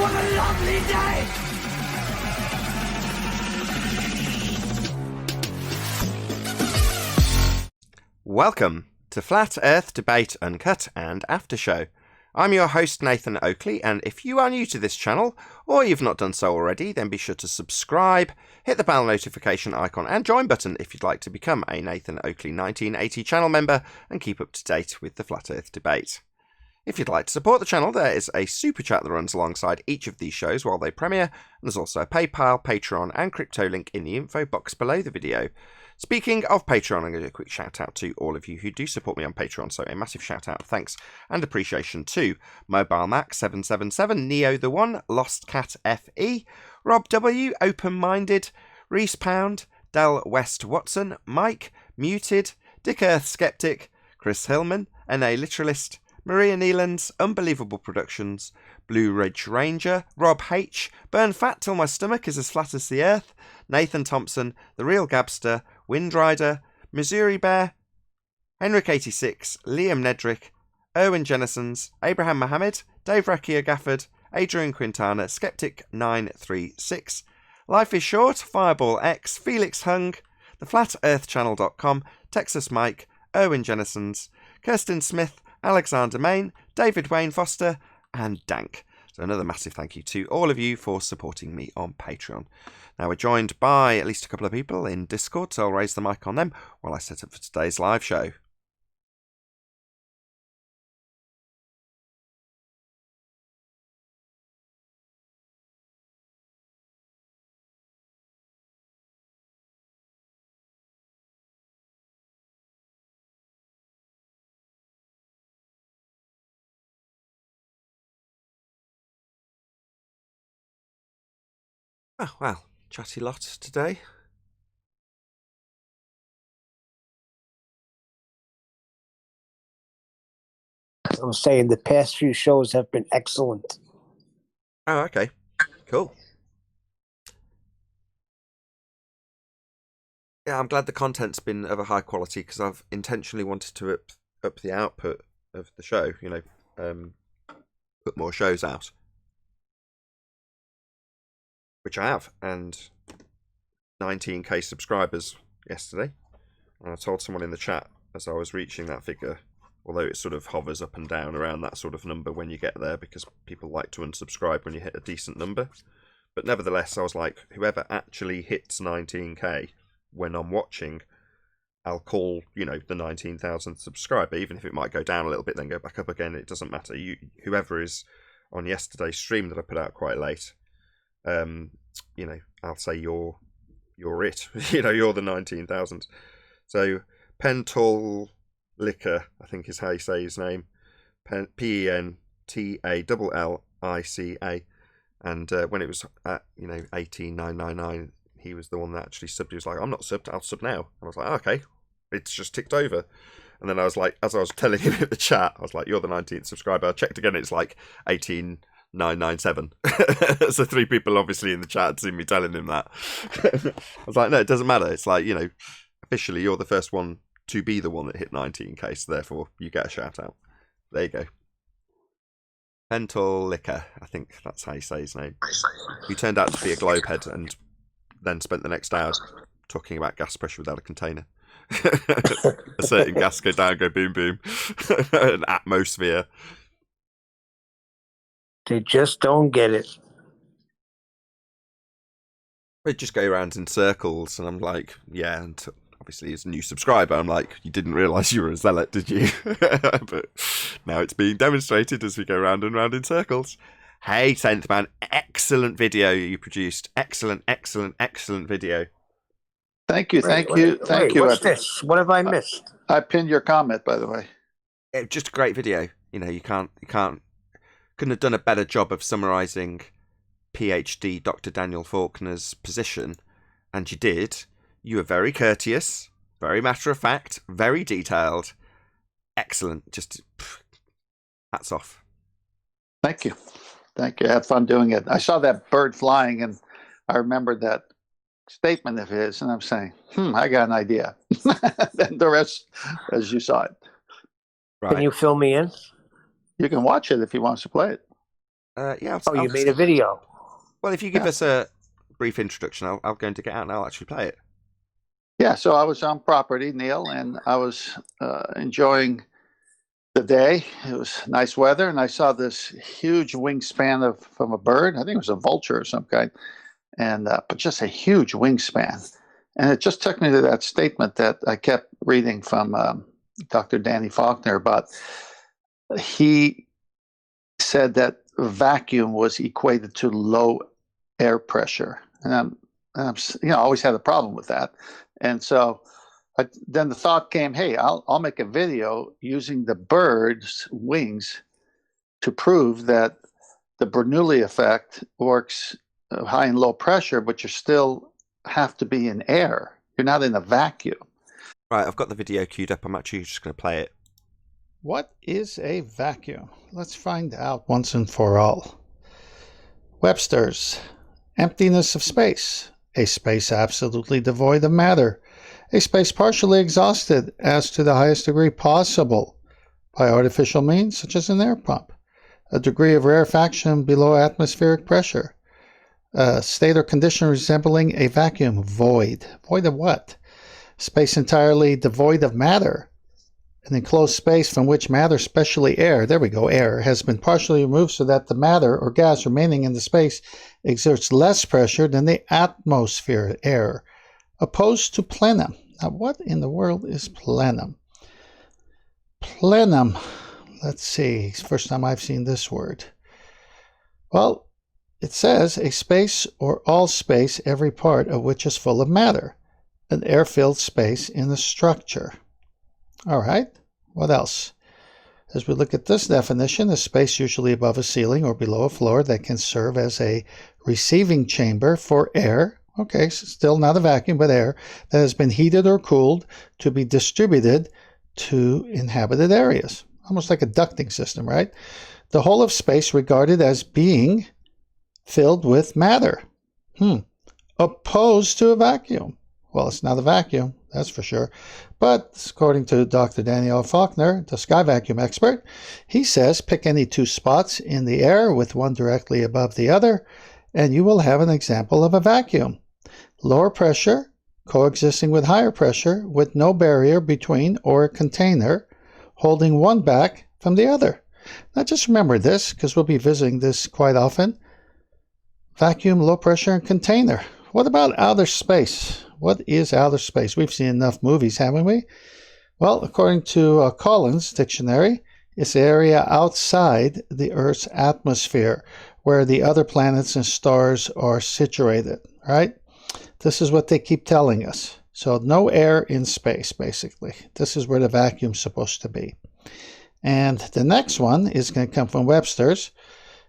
was a lovely day. Welcome to Flat Earth Debate Uncut and After Show. I'm your host Nathan Oakley, and if you are new to this channel, or you've not done so already, then be sure to subscribe, hit the bell notification icon and join button if you'd like to become a Nathan Oakley 1980 channel member and keep up to date with the Flat Earth debate. If you'd like to support the channel, there is a super chat that runs alongside each of these shows while they premiere, and there's also a PayPal, Patreon and crypto link in the info box below the video. Speaking of Patreon, I'm going to do a quick shout out to all of you who do support me on Patreon, so a massive shout out, thanks and appreciation to Mobile Mac 777, Neo the One, Lost Cat FE, Rob W, Open Minded, Reese Pound, Del West Watson, Mike, Muted, Dick Earth Skeptic, Chris Hillman, NA Literalist, Maria Neelands, Unbelievable Productions, Blue Ridge Ranger, Rob H, Burn Fat Till My Stomach Is As Flat As the Earth, Nathan Thompson, The Real Gabster, Windrider, Missouri Bear, Henrik86, Liam Nedrick, Erwin Jennisons, Abraham Mohammed, Dave Rakia Gafford, Adrian Quintana, Skeptic936, Life is Short, Fireball X, Felix Hung, TheFlatEarthChannel.com, Texas Mike, Erwin Jennisons, Kirsten Smith, Alexander Main, David Wayne Foster, and Dank. So another massive thank you to all of you for supporting me on Patreon. Now we're joined by at least a couple of people in Discord, so I'll raise the mic on them while I set up for today's live show. Oh, well, chatty lot today. I'm saying the past few shows have been excellent. Oh, okay. Cool. Yeah, I'm glad the content's been of a high quality because I've intentionally wanted to up the output of the show, put more shows out. Which I have, and 19k subscribers yesterday. And I told someone in the chat as I was reaching that figure, although it sort of hovers up and down around that sort of number when you get there because people like to unsubscribe when you hit a decent number. But nevertheless, I was like, whoever actually hits 19k when I'm watching, I'll call, the 19,000th subscriber, even if it might go down a little bit, then go back up again. It doesn't matter. Whoever is on yesterday's stream that I put out quite late, I'll say you're it. You're the 19,000. So Pental Liquor, I think is how you say his name. Pentalica. And when it was at 18,999, he was the one that actually subbed. He was like, I'm not subbed, I'll sub now. And I was like, oh, okay, it's just ticked over. And then I was like, as I was telling him in the chat, I was like, you're the 19th subscriber. I checked again, it's like 18,997. So 3 people obviously in the chat had seen me telling him that. I was like, no, it doesn't matter. It's like, officially you're the first one to be the one that hit 19k, so therefore you get a shout out. There you go. Pental Liquor, I think that's how you say his name. He turned out to be a globe head and then spent the next hour talking about gas pressure without a container. A certain gas go down, go boom boom. An atmosphere. They just don't get it. We just go around in circles, and I'm like, yeah, and obviously as a new subscriber, I'm like, you didn't realise you were a zealot, did you? But now it's being demonstrated as we go round and round in circles. Hey, Tenth Man, excellent video you produced. Excellent video. Thank you. What's this? What have I missed? I pinned your comment, by the way. Just a great video. You couldn't have done a better job of summarising PhD Dr. Daniel Faulkner's position, and you did. You were very courteous, very matter of fact, very detailed. Excellent. Just hats off. Thank you. I had fun doing it. I saw that bird flying, and I remembered that statement of his, and I'm saying, I got an idea. Then the rest, as you saw it. Right. Can you fill me in? You can watch it if you want to play it. Yeah. Oh, you made a video. Well, if you give us a brief introduction, I'll go and dig it out and I'll actually play it. Yeah, so I was on property, Neil, and I was enjoying the day. It was nice weather, and I saw this huge wingspan from a bird. I think it was a vulture of some kind, and but just a huge wingspan. And it just took me to that statement that I kept reading from Dr. Danny Faulkner about. He said that vacuum was equated to low air pressure, and I'm always had a problem with that. And so then the thought came, hey, I'll make a video using the bird's wings to prove that the Bernoulli effect works high and low pressure, but you still have to be in air. You're not in a vacuum. Right, I've got the video queued up. I'm actually just going to play it. What is a vacuum? Let's find out once and for all. Webster's, emptiness of space. A space absolutely devoid of matter. A space partially exhausted as to the highest degree possible by artificial means, such as an air pump. A degree of rarefaction below atmospheric pressure. A state or condition resembling a vacuum. Void. Void of what? Space entirely devoid of matter. An enclosed space from which matter, especially air, there we go, air, has been partially removed so that the matter or gas remaining in the space exerts less pressure than the atmosphere, air, opposed to plenum. Now, what in the world is plenum? Plenum, let's see, first time I've seen this word. Well, it says a space or all space, every part of which is full of matter, an air-filled space in a structure. All right, what else? As we look at this definition, a space usually above a ceiling or below a floor that can serve as a receiving chamber for air, okay, so still not a vacuum, but air, that has been heated or cooled to be distributed to inhabited areas. Almost like a ducting system, right? The whole of space regarded as being filled with matter, opposed to a vacuum. Well, it's not a vacuum, that's for sure. But according to Dr. Daniel Faulkner, the sky vacuum expert, he says pick any two spots in the air with one directly above the other, and you will have an example of a vacuum. Lower pressure coexisting with higher pressure with no barrier between or a container holding one back from the other. Now just remember this, because we'll be visiting this quite often. Vacuum, low pressure, and container. What about outer space? What is outer space? We've seen enough movies, haven't we? Well, according to Collins' dictionary, it's the area outside the Earth's atmosphere where the other planets and stars are situated, right? This is what they keep telling us. So no air in space, basically. This is where the vacuum's supposed to be. And the next one is going to come from Webster's,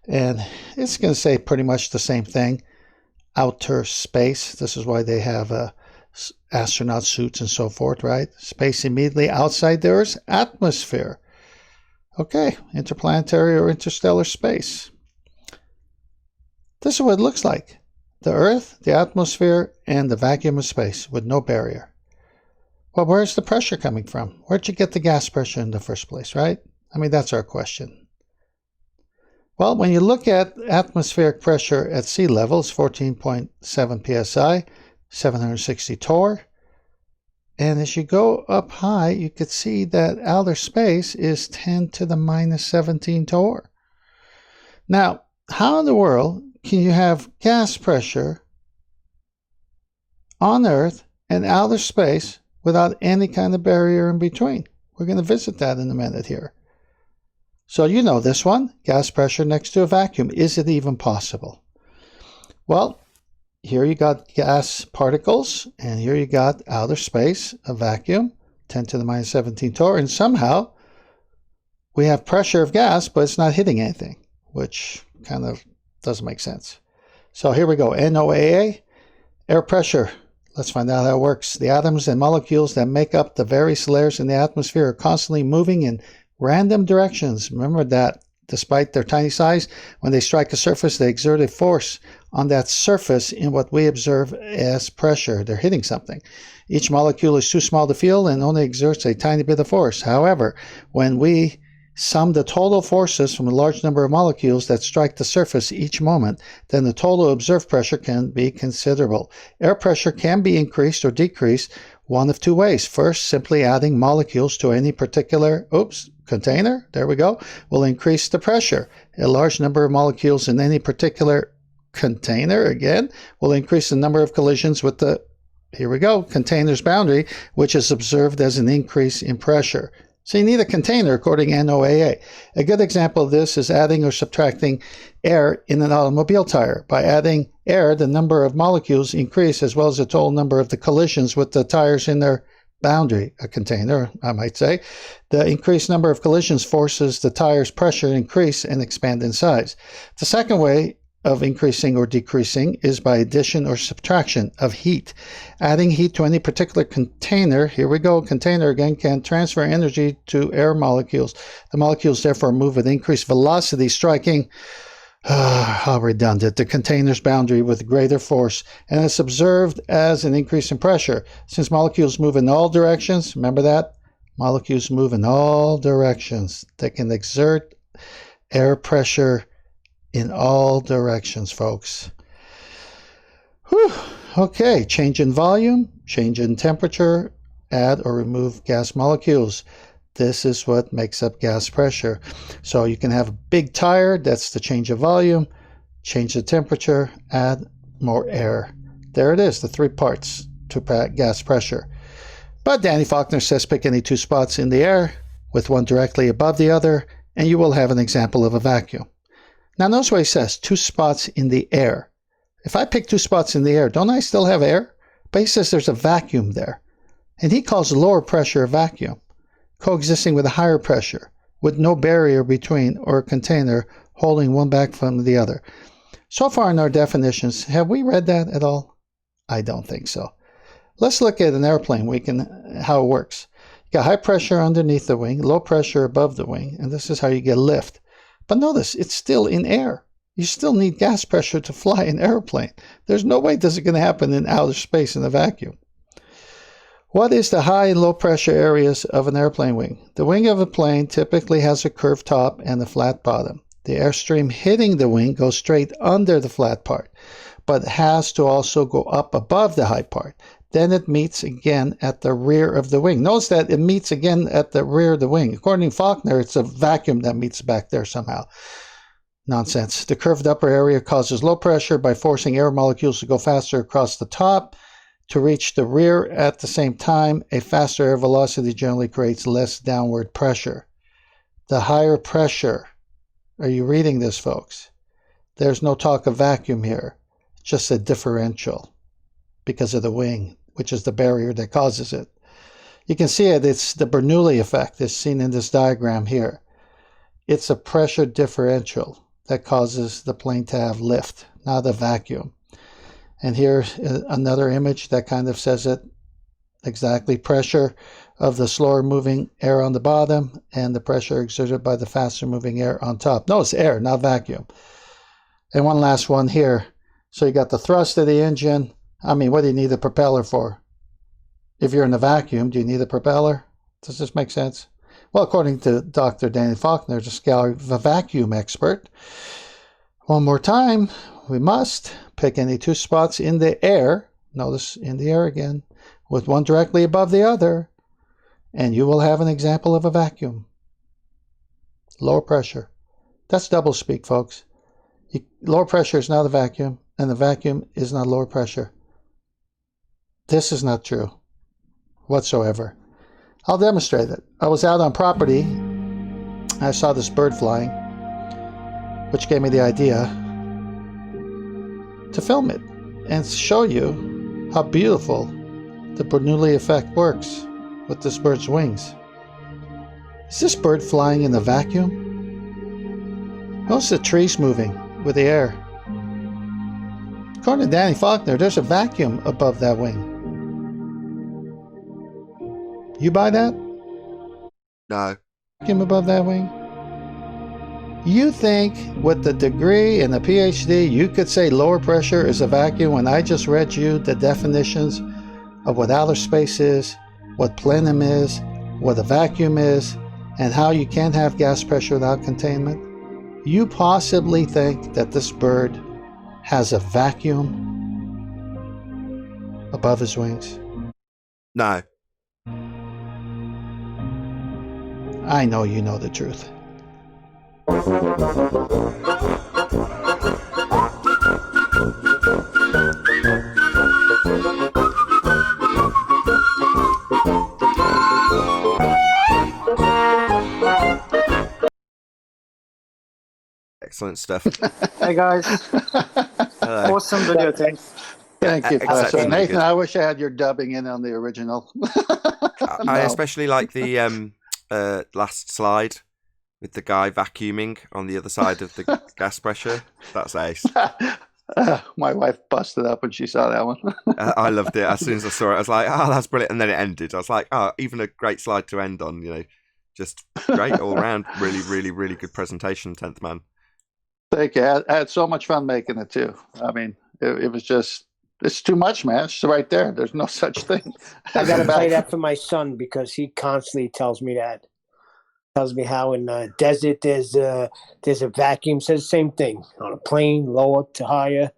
and it's going to say pretty much the same thing. Outer space. This is why they have astronaut suits and so forth, right? Space immediately outside the Earth's atmosphere. Okay, interplanetary or interstellar space. This is what it looks like. The Earth, the atmosphere, and the vacuum of space with no barrier. Well, where's the pressure coming from? Where'd you get the gas pressure in the first place, right? I mean, that's our question. Well, when you look at atmospheric pressure at sea level, it's 14.7 psi, 760 torr. And as you go up high, you could see that outer space is 10 to the minus 17 torr. Now, how in the world can you have gas pressure on Earth and outer space without any kind of barrier in between? We're going to visit that in a minute here. So you know this one, gas pressure next to a vacuum. Is it even possible? Well, here you got gas particles, and here you got outer space, a vacuum, 10 to the minus 17 torr, and somehow we have pressure of gas, but it's not hitting anything, which kind of doesn't make sense. So here we go, NOAA, air pressure. Let's find out how it works. The atoms and molecules that make up the various layers in the atmosphere are constantly moving in random directions. Remember that despite their tiny size, when they strike a surface, they exert a force on that surface in what we observe as pressure. They're hitting something. Each molecule is too small to feel and only exerts a tiny bit of force. However, when we sum the total forces from a large number of molecules that strike the surface each moment, then the total observed pressure can be considerable. Air pressure can be increased or decreased one of two ways. First, simply adding molecules to any particular container, there we go, will increase the pressure. A large number of molecules in any particular container, again, will increase the number of collisions with the, here we go, container's boundary, which is observed as an increase in pressure. So you need a container according to NOAA. A good example of this is adding or subtracting air in an automobile tire. By adding air, the number of molecules increase as well as the total number of the collisions with the tires in their boundary, a container, I might say. The increased number of collisions forces the tire's pressure to increase and expand in size. The second way of increasing or decreasing is by addition or subtraction of heat. Adding heat to any particular container, here we go, container again, can transfer energy to air molecules. The molecules therefore move with increased velocity, striking, how redundant, the container's boundary with greater force, and it's observed as an increase in pressure. Since molecules move in all directions, remember that? Molecules move in all directions. They can exert air pressure in all directions, folks. Whew. Okay, change in volume, change in temperature, add or remove gas molecules. This is what makes up gas pressure. So you can have a big tire, that's the change of volume, change the temperature, add more air. There it is, the three parts to gas pressure. But Danny Faulkner says pick any two spots in the air with one directly above the other, and you will have an example of a vacuum. Now notice what he says, two spots in the air. If I pick two spots in the air, don't I still have air? But he says there's a vacuum there. And he calls the lower pressure a vacuum, coexisting with a higher pressure, with no barrier between or a container holding one back from the other. So far in our definitions, have we read that at all? I don't think so. Let's look at an airplane, how it works. You got high pressure underneath the wing, low pressure above the wing, and this is how you get lift. But notice, it's still in air. You still need gas pressure to fly an airplane. There's no way this is going to happen in outer space in a vacuum. What is the high and low pressure areas of an airplane wing? The wing of a plane typically has a curved top and a flat bottom. The airstream hitting the wing goes straight under the flat part, but has to also go up above the high part. Then it meets again at the rear of the wing. Notice that it meets again at the rear of the wing. According to Faulkner, it's a vacuum that meets back there somehow. Nonsense. The curved upper area causes low pressure by forcing air molecules to go faster across the top to reach the rear at the same time. A faster air velocity generally creates less downward pressure. The higher pressure, are you reading this, folks? There's no talk of vacuum here, just a differential because of the wing, which is the barrier that causes it. You can see it, it's the Bernoulli effect, is seen in this diagram here. It's a pressure differential that causes the plane to have lift, not a vacuum. And here's another image that kind of says it exactly. Pressure of the slower moving air on the bottom and the pressure exerted by the faster moving air on top. No, it's air, not vacuum. And one last one here. So you got the thrust of the engine. I mean, what do you need a propeller for? If you're in a vacuum, do you need a propeller? Does this make sense? Well, according to Dr. Danny Faulkner, the vacuum expert. One more time, we must pick any two spots in the air, notice in the air again, with one directly above the other, and you will have an example of a vacuum. Lower pressure. That's double speak, folks. Lower pressure is not a vacuum, and the vacuum is not lower pressure. This is not true whatsoever. I'll demonstrate it. I was out on property. I saw this bird flying, which gave me the idea to film it and show you how beautiful the Bernoulli effect works with this bird's wings. Is this bird flying in a vacuum? Notice the trees moving with the air. According to Danny Faulkner, there's a vacuum above that wing. You buy that? No. Vacuum above that wing? You think with the degree and the PhD, you could say lower pressure is a vacuum when I just read you the definitions of what outer space is, what plenum is, what a vacuum is, and how you can't have gas pressure without containment, you possibly think that this bird has a vacuum above his wings? No. I know you know the truth. Excellent stuff. Hey guys, Hello. awesome video, thanks. Thank you, Pastor. Exceptionally Nathan, good. I wish I had your dubbing in on the original. I No. especially like the last slide with the guy vacuuming on the other side of the gas pressure. That's ace. My wife busted up when she saw that one. I loved it. As soon as I saw it, I was like, oh, that's brilliant. And then it ended. I was like, oh, even a great slide to end on, just great all around. Really, really, really good presentation, 10th man. Thank you. I had so much fun making it too. I mean, it was just, it's too much, man. It's right there. There's no such thing. I gotta play that for my son because he constantly tells me that. Tells me how in the desert there's a vacuum. Says the same thing on a plane, lower to higher.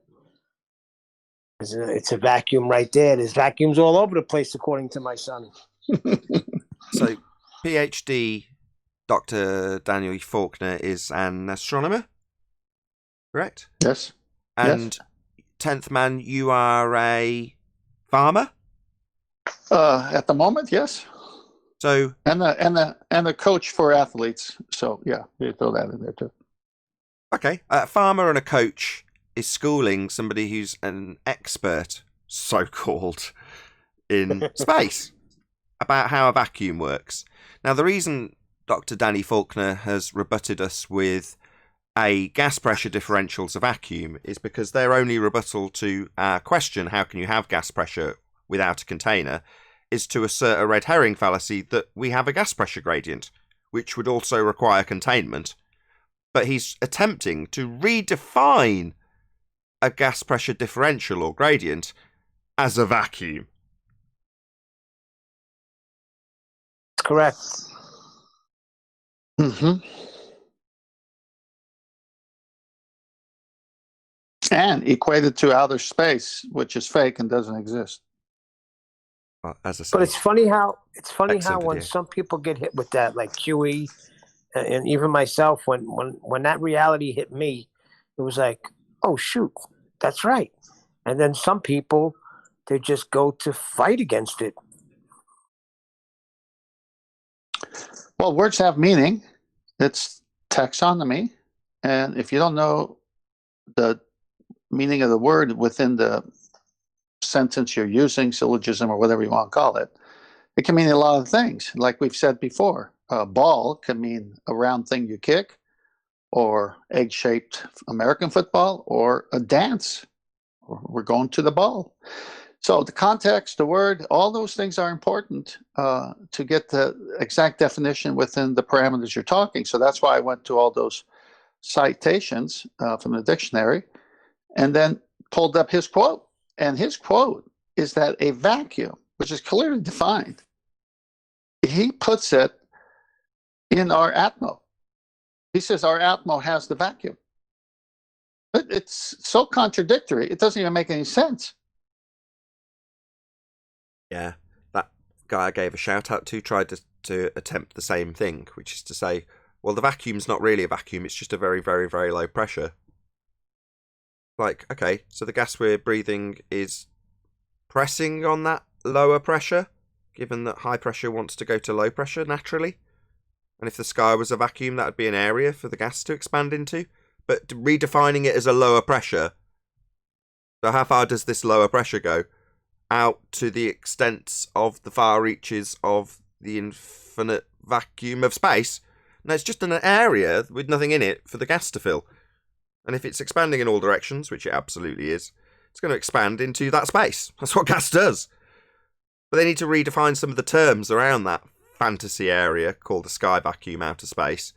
It's a vacuum right there. There's vacuums all over the place, according to my son. So, PhD Dr. Daniel Faulkner is an astronomer, correct? Yes. And 10th man, you are a farmer? At the moment, yes. So, And the coach for athletes. So yeah, you throw that in there too. okay, a farmer and a coach is schooling somebody who's an expert, so-called, in space about how a vacuum works. Now, the reason Dr. Danny Faulkner has rebutted us with a gas pressure differential to vacuum is because their only rebuttal to our question, how can you have gas pressure without a container, is to assert a red herring fallacy that we have a gas pressure gradient, which would also require containment. But he's attempting to redefine a gas pressure differential or gradient as a vacuum. That's correct. Mm-hmm. And equated to outer space, which is fake and doesn't exist. Well, as I said, But it's funny how Excellent when video. some people get hit with that, like QE, and even myself, when that reality hit me, it was like, oh shoot, that's right. And then some people, they just go to fight against it. Well, words have meaning. It's taxonomy. And if you don't know the meaning of the word within the sentence you're using, syllogism or whatever you want to call it, it can mean a lot of things. Like we've said before, a ball can mean a round thing you kick, or egg-shaped American football, or a dance. We're going to the ball. So the context, the word, all those things are important to get the exact definition within the parameters you're talking. So that's why I went to all those citations from the dictionary and then pulled up his quote. And his quote is that a vacuum, which is clearly defined, he puts it in our atmo. He says our atmo has the vacuum. It's so contradictory, it doesn't even make any sense. yeah, that guy I gave a shout out to tried to attempt the same thing, which is to say, well, the vacuum's not really a vacuum, it's just a very, very, very low pressure. Like, okay, so the gas we're breathing is pressing on that lower pressure, given that high pressure wants to go to low pressure naturally. And if the sky was a vacuum, that would be an area for the gas to expand into. But redefining it as a lower pressure, so how far does this lower pressure go? Out to the extents of the far reaches of the infinite vacuum of space? No, it's just an area with nothing in it for the gas to fill. And if it's expanding in all directions, which it absolutely is, it's going to expand into that space. That's what gas does. But they need to redefine some of the terms around that fantasy area called the sky vacuum outer space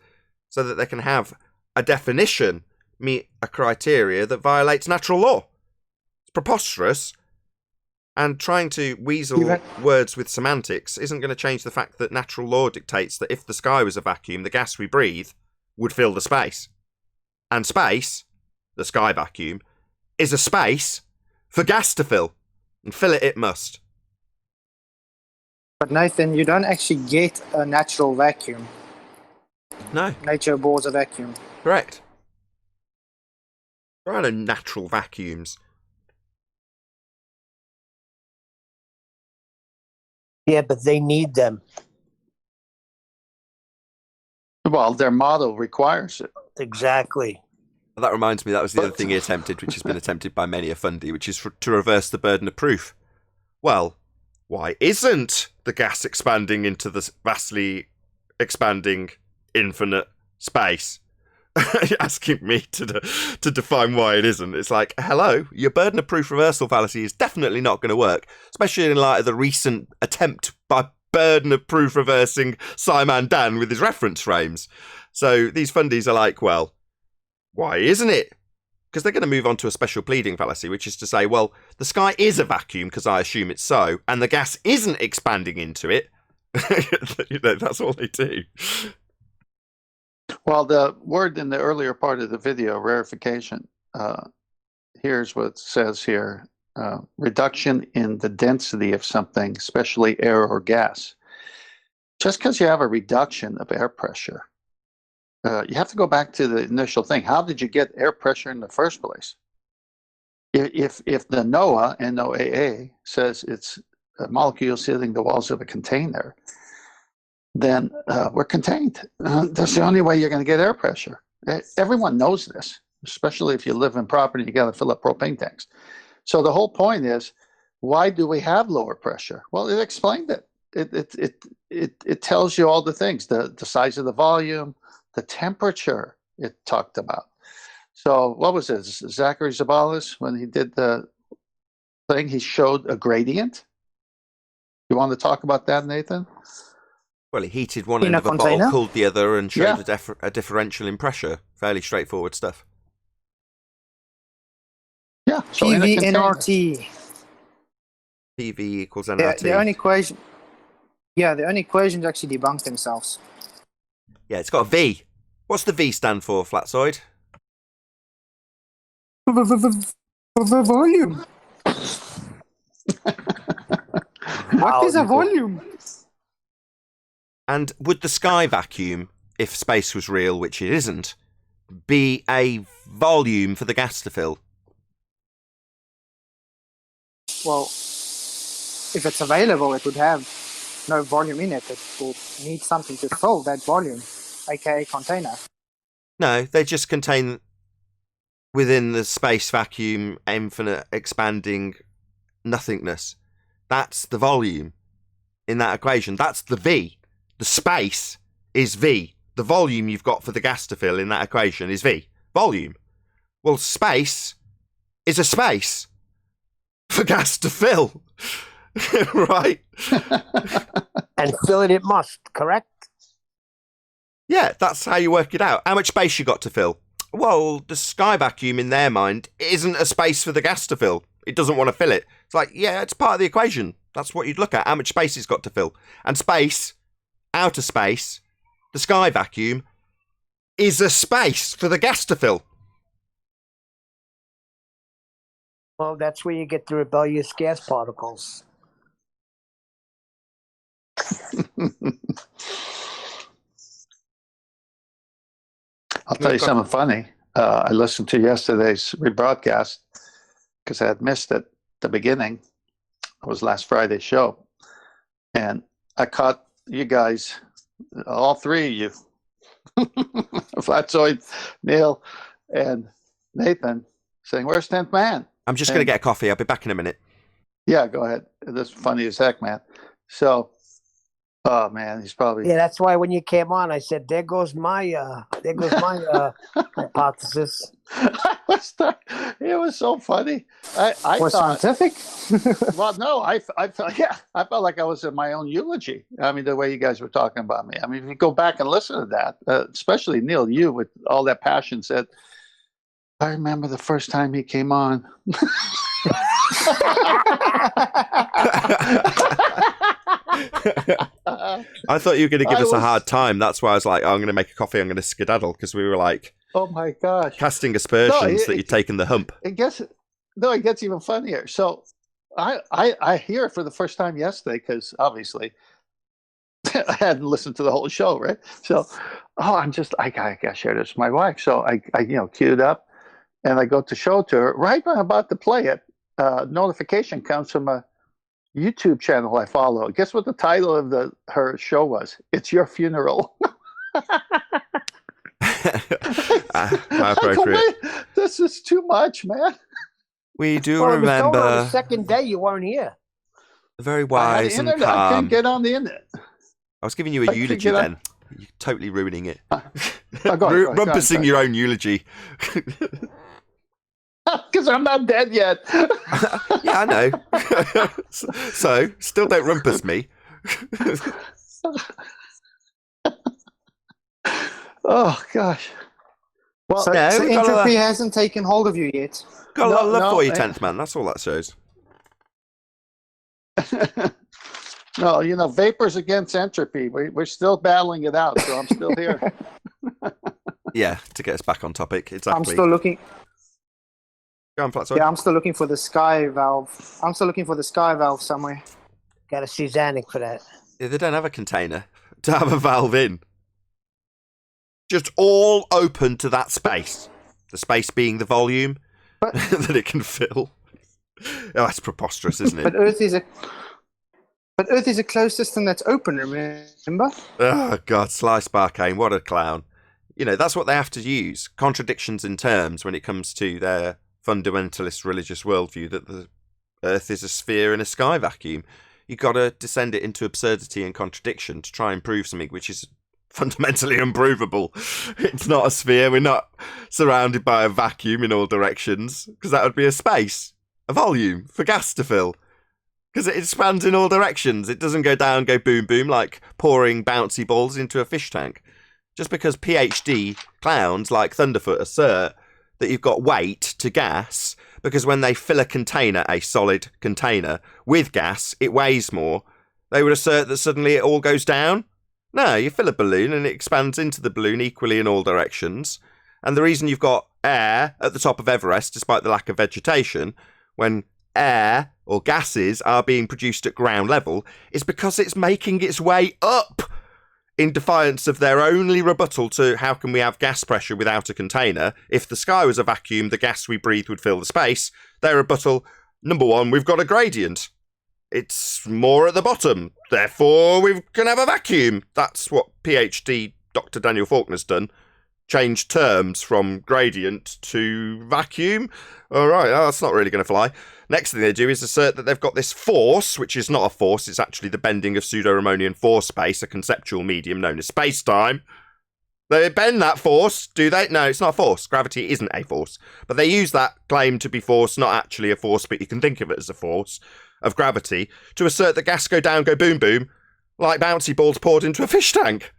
so that they can have a definition meet a criteria that violates natural law. It's preposterous. And trying to weasel words with semantics isn't going to change the fact that natural law dictates that if the sky was a vacuum, the gas we breathe would fill the space. And space, the sky vacuum, is a space for gas to fill. And fill it must. But Nathan, you don't actually get a natural vacuum. No. Nature abhors a vacuum. Correct. There are no natural vacuums. Yeah, but they need them. Well, their model requires it. Exactly. That reminds me, that was the other thing he attempted, which has been attempted by many a fundy, which is to reverse the burden of proof. Well, why isn't the gas expanding into the vastly expanding infinite space? Asking me to define why it isn't. It's like, hello, your burden of proof reversal fallacy is definitely not going to work, especially in light of the recent attempt by burden of proof reversing Simon Dan with his reference frames. So these fundies are like, well, why isn't it? Because they're going to move on to a special pleading fallacy, which is to say, well, the sky is a vacuum because I assume it's so, and the gas isn't expanding into it. That's all they do. Well, the word in the earlier part of the video, rarefication, here's what it says here. Reduction in the density of something, especially air or gas. Just because you have a reduction of air pressure, you have to go back to the initial thing. How did you get air pressure in the first place? If the NOAA, NOAA, says it's molecules hitting the walls of a container, then we're contained. That's the only way you're going to get air pressure. Everyone knows this, especially if you live in property, you got to fill up propane tanks. So the whole point is, why do we have lower pressure? Well, it explained it. It tells you all the things, the size of the volume, the temperature it talked about. So what was it? Zachary Zabalas, when he did the thing, he showed a gradient. You want to talk about that, Nathan? Well, he heated one In end a of a container? bottle, cooled the other, and showed a differential in pressure. Fairly straightforward stuff. Yeah. So in a PV container. NRT. PV equals The nRT. only equation. Yeah, the only equations actually debunk themselves. Yeah, it's got a V. What's the V stand for, Flatzoid? Volume. What is a volume? And would the sky vacuum, if space was real, which it isn't, be a volume for the gas to fill? Well, if it's available, it would have no volume in it. It will need something to fill that volume, aka container. No, they just contain within the space vacuum infinite expanding nothingness. That's the volume in that equation. That's the V. The space is V. The volume you've got for the gas to fill in that equation is V. Volume. Well, space is a space for gas to fill. Right? And fill it must, correct? Yeah, that's how you work it out. How much space you got to fill? Well, the sky vacuum in their mind isn't a space for the gas to fill. It doesn't want to fill it. It's like, yeah, it's part of the equation. That's what you'd look at, how much space it's got to fill. And space, outer space, the sky vacuum, is a space for the gas to fill. Well, that's where you get the rebellious gas particles. I'll tell you something funny. I listened to yesterday's rebroadcast because I had missed it, the beginning. It was last Friday's show. And I caught you guys, all three of you, Flatzoid, Neil, and Nathan, saying, "Where's 10th Man?" I'm just going to get a coffee. I'll be back in a minute. Yeah, go ahead. That's funny as heck, man. So, oh man, he's probably Yeah, that's why when you came on, I said, "There goes my hypothesis." It was so funny. I Was thought, scientific? well, no, I felt, yeah, I felt like I was in my own eulogy. I mean, the way you guys were talking about me. I mean, if you go back and listen to that, especially Neil, you with all that passion said, "I remember the first time he came on." I thought you were going to give us a hard time. That's why I was like, oh, I'm going to make a coffee. I'm going to skedaddle, because we were like, oh my gosh, casting aspersions that you'd taken the hump. It gets even funnier. So I hear it for the first time yesterday, because obviously I hadn't listened to the whole show, right? So, I gotta share this with my wife. So I queued up, and I go to show it to her. Right when I'm about to play it, notification comes from a YouTube channel I follow. Guess what the title of her show was? It's Your Funeral. How appropriate. This is too much, man. We do Well, remember the second day you weren't here. very wise and I couldn't calm. get on the internet. I was giving you a eulogy then. You're totally ruining it. Rumpusing your own eulogy. Because I'm not dead yet. Yeah, I know. So, still don't rumpus me. Oh, gosh. Well, So, no, so we got a- entropy hasn't taken hold of you yet. Got a lot of love No, for you, I- 10th man. That's all that shows. no, vapors against entropy. We're still battling it out, so I'm still here. Yeah, to get us back on topic. Exactly. I'm still looking. Go on, Flat, sorry. Yeah, I'm still looking for the sky valve. I'm still looking for the sky valve somewhere. Got to see Zanuck for that. Yeah, they don't have a container to have a valve in. Just all open to that space. The space being the volume that it can fill. Oh, that's preposterous, isn't it? But Earth is a closed system that's open. Remember? Oh, God, Sly Sparkane, what a clown. That's what they have to use. Contradictions in terms when it comes to their fundamentalist religious worldview, that the Earth is a sphere in a sky vacuum. You've got to descend it into absurdity and contradiction to try and prove something which is fundamentally unprovable. It's not a sphere. We're not surrounded by a vacuum in all directions, because that would be a space, a volume for gas to fill. Because it expands in all directions. It doesn't go down, go boom, boom, like pouring bouncy balls into a fish tank. Just because PhD clowns like Thunderfoot assert that you've got weight to gas, because when they fill a container, a solid container, with gas, it weighs more, they would assert that suddenly it all goes down. No, you fill a balloon and it expands into the balloon equally in all directions. And the reason you've got air at the top of Everest, despite the lack of vegetation, when air or gases are being produced at ground level, is because it's making its way up, in defiance of their only rebuttal to how can we have gas pressure without a container. If the sky was a vacuum, the gas we breathe would fill the space. Their rebuttal, number one, we've got a gradient. It's more at the bottom. Therefore, we can have a vacuum. That's what PhD Dr. Daniel Faulkner's done. Changed terms from gradient to vacuum. All right, that's not really going to fly. Next thing they do is assert that they've got this force, which is not a force. It's actually the bending of pseudo-Riemannian force space, a conceptual medium known as space-time. They bend that force, do they? No, it's not a force. Gravity isn't a force. But they use that claim to be force, not actually a force, but you can think of it as a force of gravity, to assert that gas go down, go boom, boom, like bouncy balls poured into a fish tank.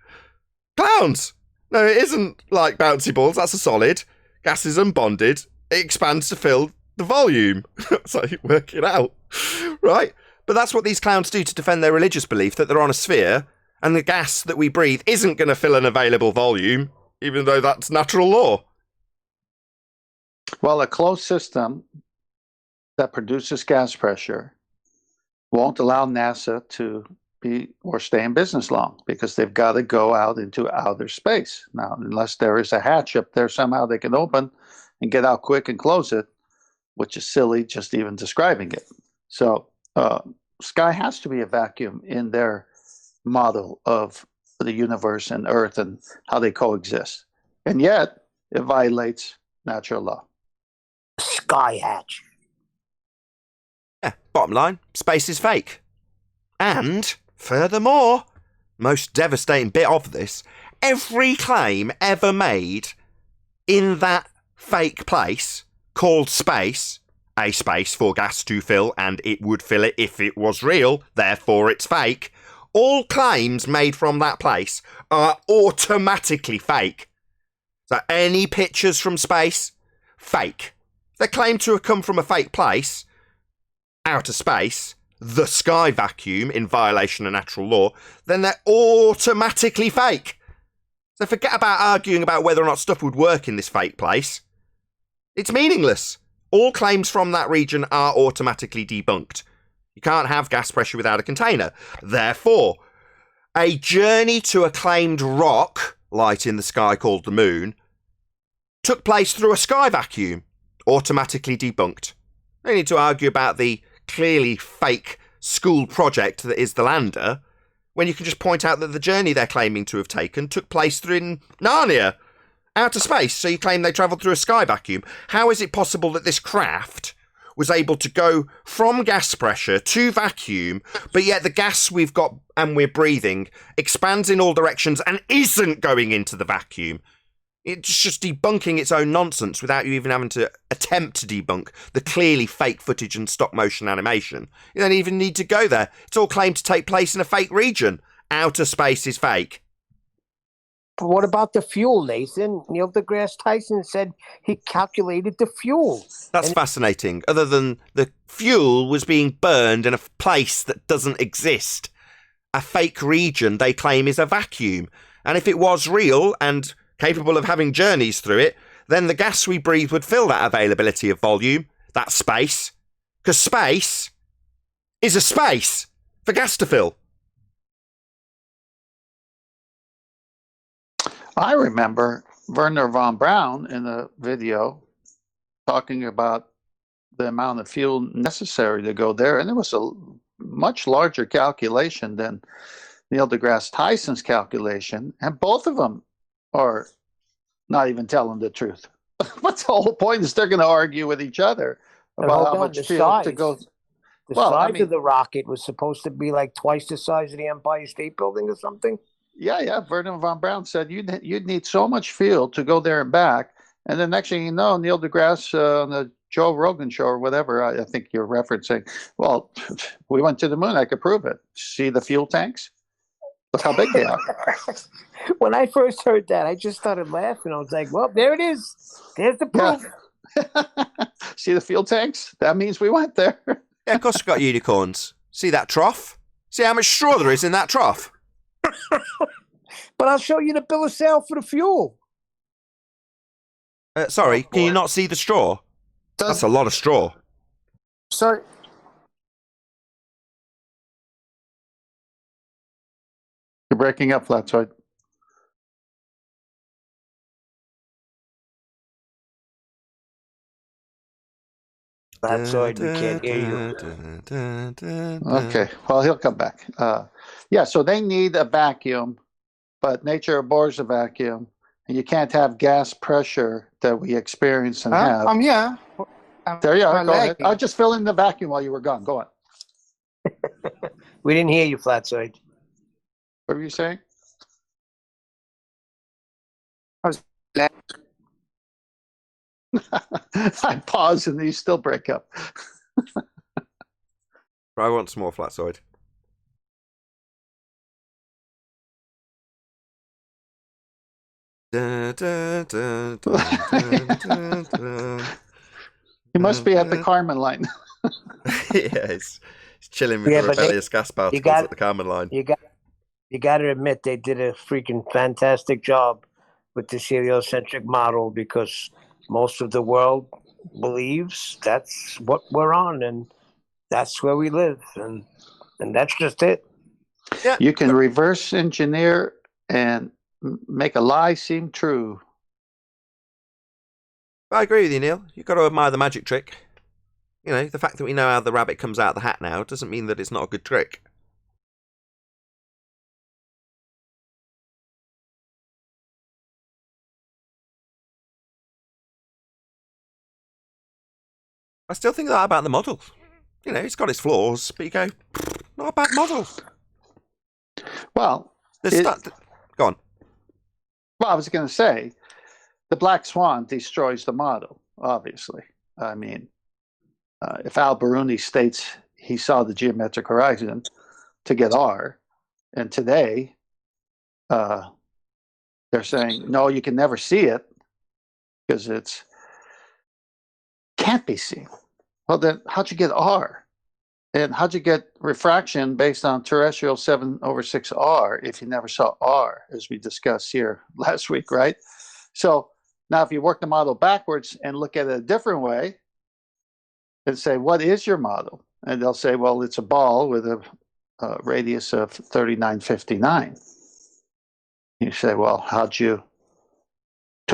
Clowns! No, it isn't like bouncy balls. That's a solid. Gas is unbonded. It expands to fill the volume. So you work it out, right? But that's what these clowns do to defend their religious belief that they're on a sphere, and the gas that we breathe isn't going to fill an available volume, even though that's natural law. Well, a closed system that produces gas pressure won't allow NASA to be or stay in business long, because they've got to go out into outer space. Now, unless there is a hatch up there somehow they can open and get out quick and close it, which is silly just even describing it. So sky has to be a vacuum in their model of the universe and Earth and how they coexist. And yet, it violates natural law. Sky hatch. Yeah, bottom line, space is fake. And, furthermore, most devastating bit of this, every claim ever made in that fake place called space, a space for gas to fill, and it would fill it if it was real, therefore it's fake, all claims made from that place are automatically fake. So any pictures from space, fake. They're claimed to have come from a fake place, outer space, the sky vacuum, in violation of natural law, then they're automatically fake. So forget about arguing about whether or not stuff would work in this fake place. It's meaningless. All claims from that region are automatically debunked. You can't have gas pressure without a container. Therefore, a journey to a claimed rock, light in the sky called the moon, took place through a sky vacuum. Automatically debunked. No need to argue about the clearly fake school project that is the lander, when you can just point out that the journey they're claiming to have taken took place through in Narnia, outer space, so you claim they travelled through a sky vacuum. How is it possible that this craft was able to go from gas pressure to vacuum, but yet the gas we've got and we're breathing expands in all directions and isn't going into the vacuum? It's just debunking its own nonsense without you even having to attempt to debunk the clearly fake footage and stop motion animation. You don't even need to go there. It's all claimed to take place in a fake region. Outer space is fake. But what about the fuel, Nathan? Neil deGrasse Tyson said he calculated the fuel. That's fascinating. Other than the fuel was being burned in a place that doesn't exist. A fake region they claim is a vacuum. And if it was real and capable of having journeys through it, then the gas we breathe would fill that availability of volume, that space. Because space is a space for gas to fill. I remember Werner von Braun in a video talking about the amount of fuel necessary to go there, and it was a much larger calculation than Neil deGrasse Tyson's calculation, and both of them are not even telling the truth. What's the whole point is they're going to argue with each other about how much fuel to go. The size of the rocket was supposed to be like twice the size of the Empire State Building or something. Yeah. Vernon von Braun said you'd need so much fuel to go there and back. And the next thing you know, Neil deGrasse on the Joe Rogan show or whatever, I think you're referencing, well, we went to the moon. I could prove it. See the fuel tanks? Look how big they are. When I first heard that, I just started laughing. I was like, well, there it is. There's the proof. Yeah. See the fuel tanks? That means we went there. Yeah, of course we've got unicorns. See that trough? See how much straw there is in that trough? But I'll show you the bill of sale for the fuel. Sorry, can you not see the straw? That's a lot of straw. So You're breaking up, Flatsoid. Flatsoid, we can't hear you. Okay, well, he'll come back. Yeah, so they need a vacuum, but nature abhors a vacuum, and you can't have gas pressure that we experience and have. I'm here. There you are. Go ahead. lagging. I'll just fill in the vacuum while you were gone. Go on. We didn't hear you, Flatsoid. What were you saying? I pause and you still break up. I want some more Flatsoid. He must be at the Carmen line. Yeah, he's chilling with Yeah, the but rebellious gas particles at the Carmen line. You got to admit they did a freaking fantastic job with this heliocentric model, because most of the world believes that's what we're on and that's where we live, and that's just it. Yeah. You can reverse engineer and make a lie seem true. I agree with you, Neil. You've got to admire the magic trick. You know, the fact that we know how the rabbit comes out of the hat now doesn't mean that it's not a good trick. I still think that about the model. You know, it's got its flaws, but you go, not a bad model. Well, Go on. well, I was going to say, the black swan destroys the model, obviously. I mean, if Al Biruni states he saw the geometric horizon to get R, and today they're saying, no, you can never see it because it's can't be seen. Well, then how'd you get R? And how'd you get refraction based on terrestrial 7/6 R if you never saw R, as we discussed here last week, right? So now if you work the model backwards and look at it a different way and say, what is your model? And they'll say, well, it's a ball with a radius of 3959. You say, well, to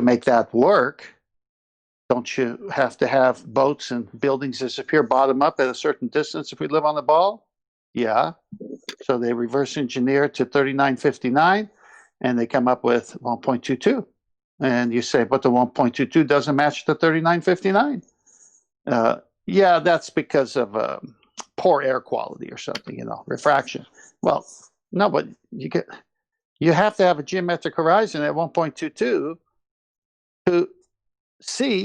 make that work, don't you have to have boats and buildings disappear bottom up at a certain distance if we live on the ball? Yeah. So they reverse engineer to 3959 and they come up with 1.22. And you say, but the 1.22 doesn't match the 3959. Yeah, that's because of poor air quality or something, refraction. Well, no, but you have to have a geometric horizon at 1.22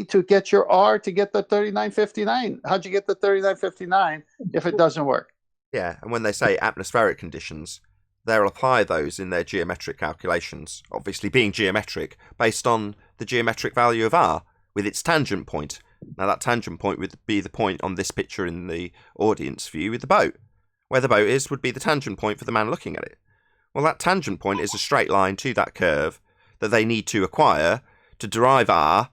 to get your R to get the 3959. How'd you get the 3959 if it doesn't work? Yeah, and when they say atmospheric conditions, they'll apply those in their geometric calculations, obviously being geometric, based on the geometric value of R with its tangent point. Now that tangent point would be the point on this picture in the audience view with the boat. Where the boat is would be the tangent point for the man looking at it. Well, that tangent point is a straight line to that curve that they need to acquire to derive R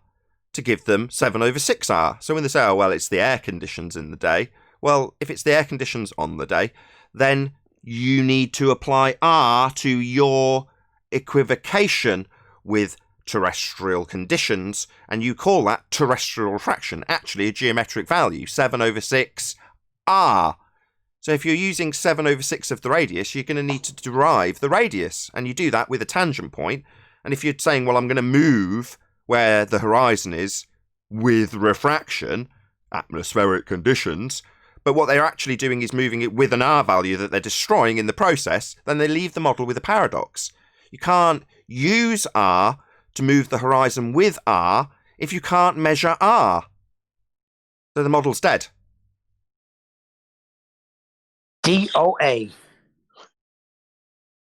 to give them 7/6R. So when they say, oh, well, it's the air conditions in the day, well, if it's the air conditions on the day, then you need to apply R to your equivocation with terrestrial conditions, and you call that terrestrial refraction, actually a geometric value, 7/6R. So if you're using 7/6 of the radius, you're going to need to derive the radius, and you do that with a tangent point. And if you're saying, well, I'm going to move where the horizon is with refraction, atmospheric conditions, but what they're actually doing is moving it with an R value that they're destroying in the process, then they leave the model with a paradox. You can't use R to move the horizon with R if you can't measure R. So the model's dead. DOA.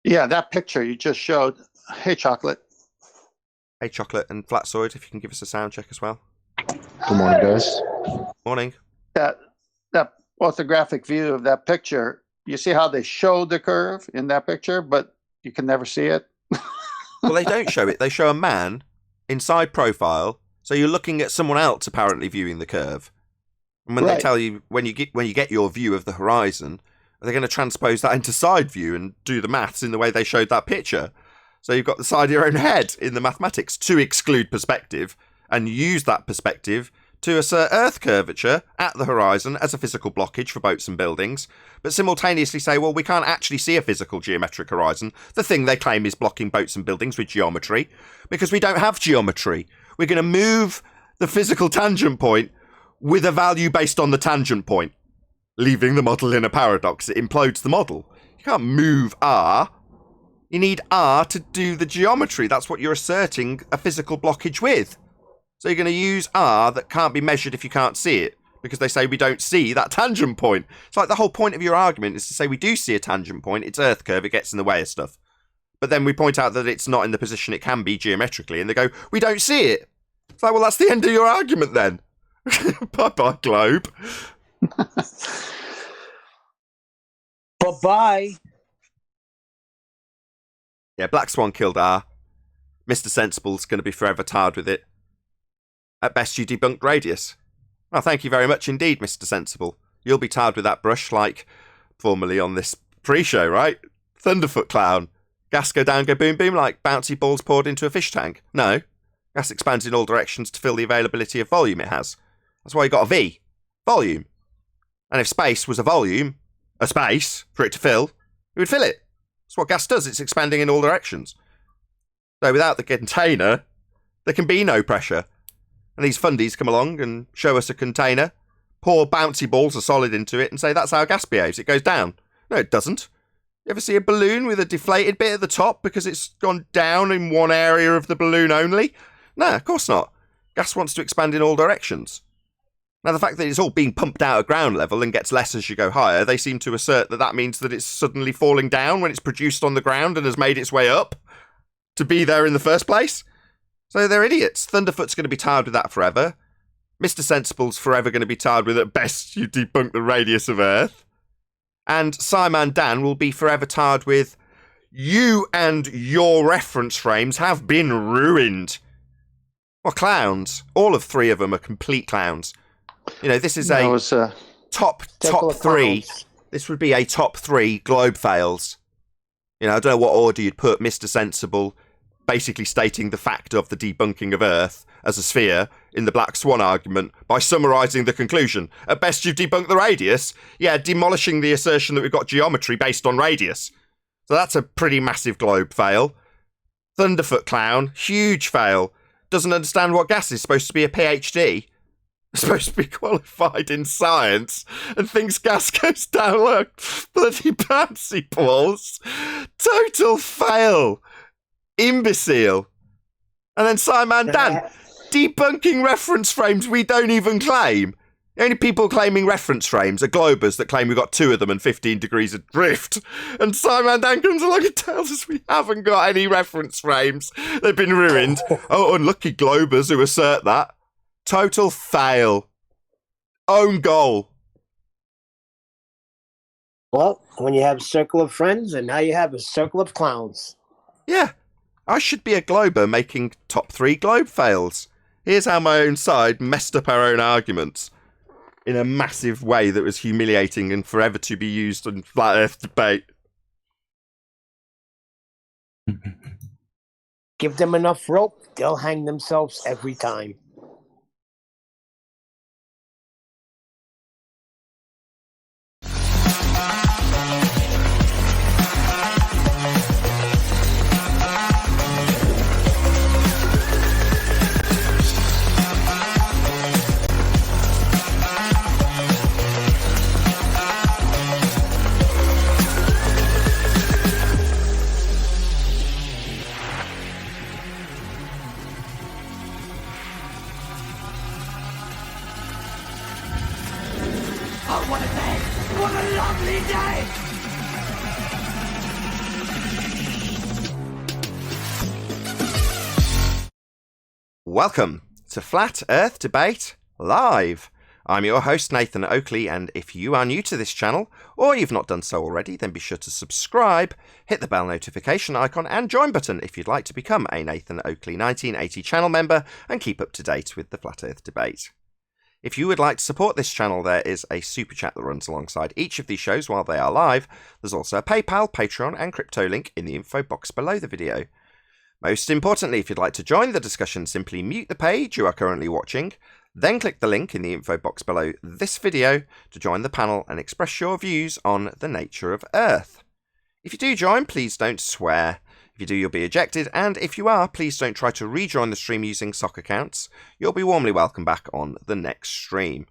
Yeah, that picture you just showed. Hey, Chocolate. Hey, Chocolate and Flatsoid, if you can give us a sound check as well. Good morning, guys. Morning. That orthographic view of that picture, you see how they showed the curve in that picture, but you can never see it? Well, they don't show it. They show a man inside profile, so you're looking at someone else apparently viewing the curve. And when Right. they tell you when you get your view of the horizon, they're going to transpose that into side view and do the maths in the way they showed that picture. So you've got the side of your own head in the mathematics to exclude perspective and use that perspective to assert Earth curvature at the horizon as a physical blockage for boats and buildings, but simultaneously say, well, we can't actually see a physical geometric horizon, the thing they claim is blocking boats and buildings with geometry, because we don't have geometry. We're going to move the physical tangent point with a value based on the tangent point, leaving the model in a paradox. It implodes the model. You can't move R. You need R to do the geometry. That's what you're asserting a physical blockage with. So you're going to use R that can't be measured if you can't see it, because they say we don't see that tangent point. It's like the whole point of your argument is to say we do see a tangent point, it's Earth curve, it gets in the way of stuff. But then we point out that it's not in the position it can be geometrically, and they go, we don't see it. It's like, well, that's the end of your argument then. Bye-bye, globe. Bye-bye. Yeah, Black Swan killed R. Mr. Sensible's going to be forever tarred with it. At best, you debunked radius. Well, thank you very much indeed, Mr. Sensible. You'll be tarred with that brush like formerly on this pre-show, right? Thunderfoot Clown. Gas go down, go boom, boom, like bouncy balls poured into a fish tank. No. Gas expands in all directions to fill the availability of volume it has. That's why you got a V. Volume. And if space was a space, for it to fill, it would fill it. That's what gas does. It's expanding in all directions. So without the container, there can be no pressure. And these fundies come along and show us a container, pour bouncy balls of solid into it and say, that's how gas behaves. It goes down. No, it doesn't. You ever see a balloon with a deflated bit at the top because it's gone down in one area of the balloon only? No, of course not. Gas wants to expand in all directions. Now, the fact that it's all being pumped out at ground level and gets less as you go higher, they seem to assert that that means that it's suddenly falling down when it's produced on the ground and has made its way up to be there in the first place. So they're idiots. Thunderfoot's going to be tarred with that forever. Mr. Sensible's forever going to be tarred with, at best, you debunk the radius of Earth. And Simon Dan will be forever tarred with, "You and your reference frames have been ruined." Well, clowns. All of three of them are complete clowns. You know, this is That a was top Circle of three. clowns. This would be a top 3 globe fails. You know, I don't know what order you'd put Mr. Sensible basically stating the fact of the debunking of Earth as a sphere in the Black Swan argument by summarising the conclusion. At best, you've debunked the radius. Yeah, demolishing the assertion that we've got geometry based on radius. So that's a pretty massive globe fail. Thunderfoot Clown, huge fail. Doesn't understand what gas is, supposed to be a PhD. Supposed to be qualified in science and thinks gas goes down like bloody bouncy balls. Total fail. Imbecile. And then Simon Dan, debunking reference frames we don't even claim. The only people claiming reference frames are globers that claim we've got 2 of them and 15 degrees of drift. And Simon Dan comes along and tells us we haven't got any reference frames. They've been ruined. Oh, unlucky globers who assert that. Total fail. Own goal. Well, when you have a circle of friends, and now you have a circle of clowns. Yeah, I should be a glober making top 3 globe fails. Here's how my own side messed up our own arguments in a massive way that was humiliating and forever to be used in flat earth debate. Give them enough rope, they'll hang themselves every time. Welcome to Flat Earth Debate Live. I'm your host, Nathan Oakley, and if you are new to this channel, or you've not done so already, then be sure to subscribe, hit the bell notification icon, and join button if you'd like to become a Nathan Oakley 1980 channel member and keep up to date with the Flat Earth Debate. If you would like to support this channel, there is a super chat that runs alongside each of these shows while they are live. There's also a PayPal, Patreon, and crypto link in the info box below the video. Most importantly, if you'd like to join the discussion, simply mute the page you are currently watching, then click the link in the info box below this video to join the panel and express your views on the nature of Earth. If you do join, please don't swear. If you do, you'll be ejected, and if you are, please don't try to rejoin the stream using sock accounts. You'll be warmly welcome back on the next stream.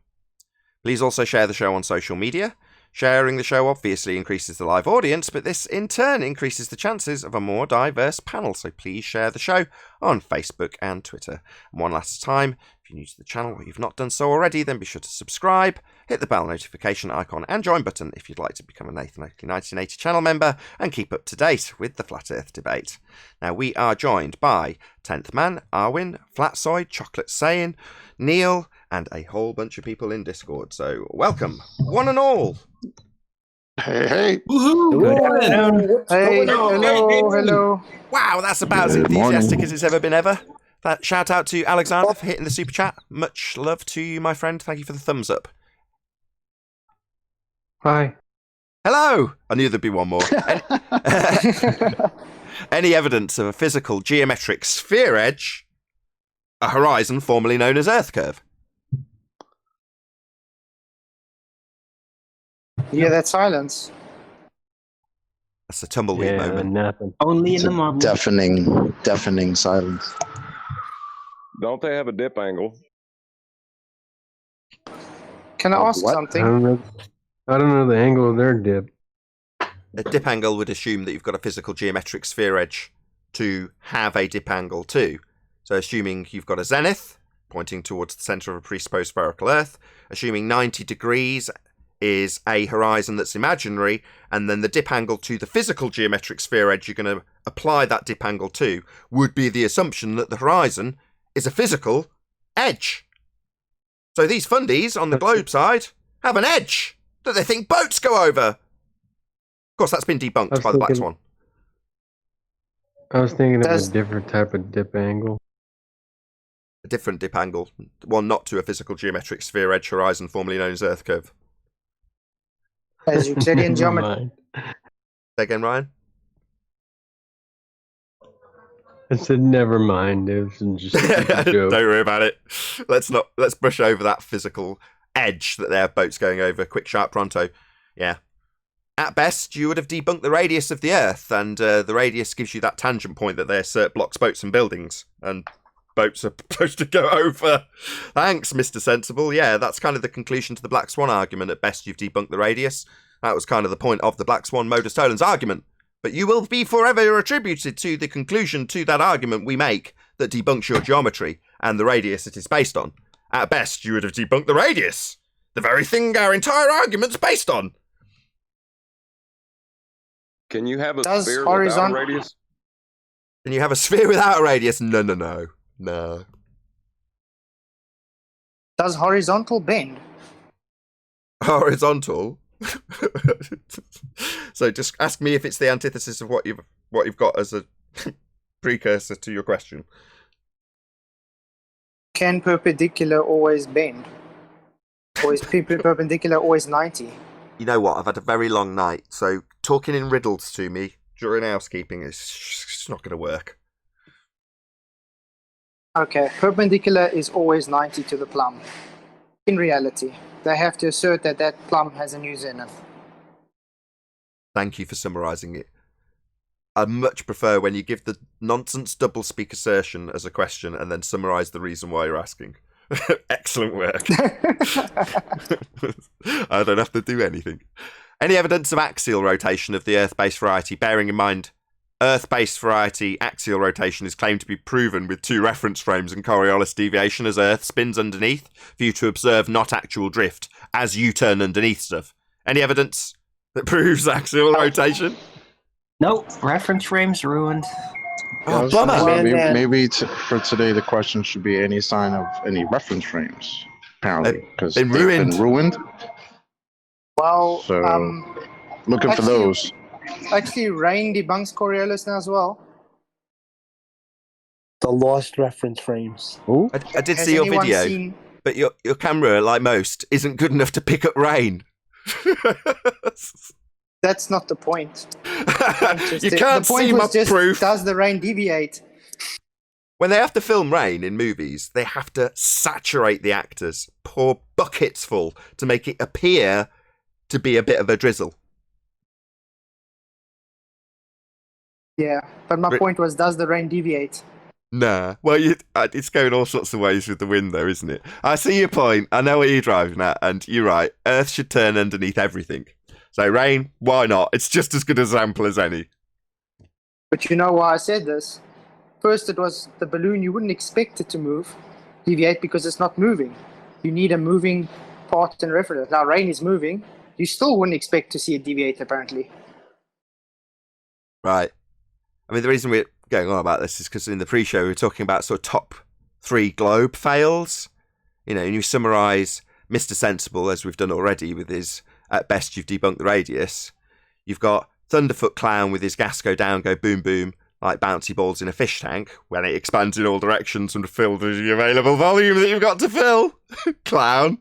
Please also share the show on social media. Sharing the show obviously increases the live audience, but this in turn increases the chances of a more diverse panel, so please share the show on Facebook and Twitter. And one last time, if you're new to the channel or you've not done so already, then be sure to subscribe, hit the bell notification icon and join button if you'd like to become a Nathan Oakley 1980 channel member and keep up to date with the Flat Earth Debate. Now we are joined by 10th Man, Arwin, Flatsoid, Chocolate Sayin, Neil, and a whole bunch of people in Discord. So welcome, one and all. hey, hey. Hey, hello. Wow, that's about as Good enthusiastic morning. as it's ever been ever. That shout out to Alexander for hitting the super chat. Much love to you, my friend. Thank you for the thumbs up. Hi. Hello! I knew there'd be one more. Any evidence of a physical geometric sphere edge, a horizon formerly known as Earth curve? Yeah, that silence. That's a tumbleweed moment. Nothing. Only It's in the a marble. deafening silence. Don't they have a dip angle? Can I ask What? I something? don't know. I don't know the angle of their dip. A dip angle would assume that you've got a physical geometric sphere edge to have a dip angle too. So assuming you've got a zenith pointing towards the centre of a presupposed spherical Earth, assuming 90 degrees is a horizon that's imaginary, and then the dip angle to the physical geometric sphere edge you're going to apply that dip angle to would be the assumption that the horizon is a physical edge. So these fundies on the globe side have an edge that they think boats go over. course, that's been debunked by the Black Swan. I was thinking of Does- a different type of dip angle. A different dip angle, one not to a physical geometric sphere edge horizon, formerly known as Earth curve. As Euclidean Never geometry. mind. Say again, Ryan? I said never mind. It was just a Don't joke. worry about it. Let's brush over that physical edge that their boat's going over. Quick, sharp, pronto. Yeah. At best, you would have debunked the radius of the Earth, and the radius gives you that tangent point that they assert blocks boats and buildings, and boats are supposed to go over. Thanks, Mr. Sensible. Yeah, that's kind of the conclusion to the Black Swan argument. At best, you've debunked the radius. That was kind of the point of the Black Swan modus tollens argument. But you will be forever attributed to the conclusion to that argument we make that debunks your geometry and the radius it is based on. At best, you would have debunked the radius, the very thing our entire argument's based on. Can you have a Does sphere horizon- without a radius? Can you have a sphere without a radius? No. Does horizontal bend? Horizontal. So just ask me if it's the antithesis of what you've got as a precursor to your question. Can perpendicular always bend? Or is perpendicular always 90? You know what? I've had a very long night, so talking in riddles to me during housekeeping is it's not going to work. Okay, perpendicular is always 90 to the plumb. In reality, they have to assert that that plumb has a new zenith. Thank you for summarising it. I much prefer when you give the nonsense double-speak assertion as a question and then summarise the reason why you're asking. Excellent work. I don't have to do anything. Any evidence of axial rotation of the Earth-based variety, bearing in mind Earth-based variety axial rotation is claimed to be proven with 2 reference frames and Coriolis deviation as Earth spins underneath for you to observe not actual drift as you turn underneath stuff. Any evidence that proves axial rotation? Nope, reference frames ruined. Oh, Yes, bummer. maybe for today the question should be any sign of any reference frames. Apparently, because Been they've ruined. been ruined. Well, So looking for actually- those. actually Rain debunks Coriolis now as well. The lost reference frames. I did Has see your anyone video, seen- but your camera, like most, isn't good enough to pick up rain. That's not the point. You can't the point see was my just, proof. does the rain deviate? When they have to film rain in movies, they have to saturate the actors, pour buckets full to make it appear to be a bit of a drizzle. Yeah, but my Re- point was, does the rain deviate? Nah. Well, it's going all sorts of ways with the wind, though, isn't it? I see your point. I know what you're driving at, and you're right. Earth should turn underneath everything. So rain, why not? It's just as good an example as any. But you know why I said this? First, it was the balloon. You wouldn't expect it to deviate because it's not moving. You need a moving part and reference. Now, rain is moving. You still wouldn't expect to see it deviate, apparently. Right. I mean, the reason we're going on about this is because in the pre-show we were talking about sort of top 3 globe fails. You know, and you summarise Mr. Sensible, as we've done already, with his at best you've debunked the radius. You've got Thunderfoot Clown with his gas go down, go boom boom, like bouncy balls in a fish tank, when it expands in all directions and fills the available volume that you've got to fill. Clown.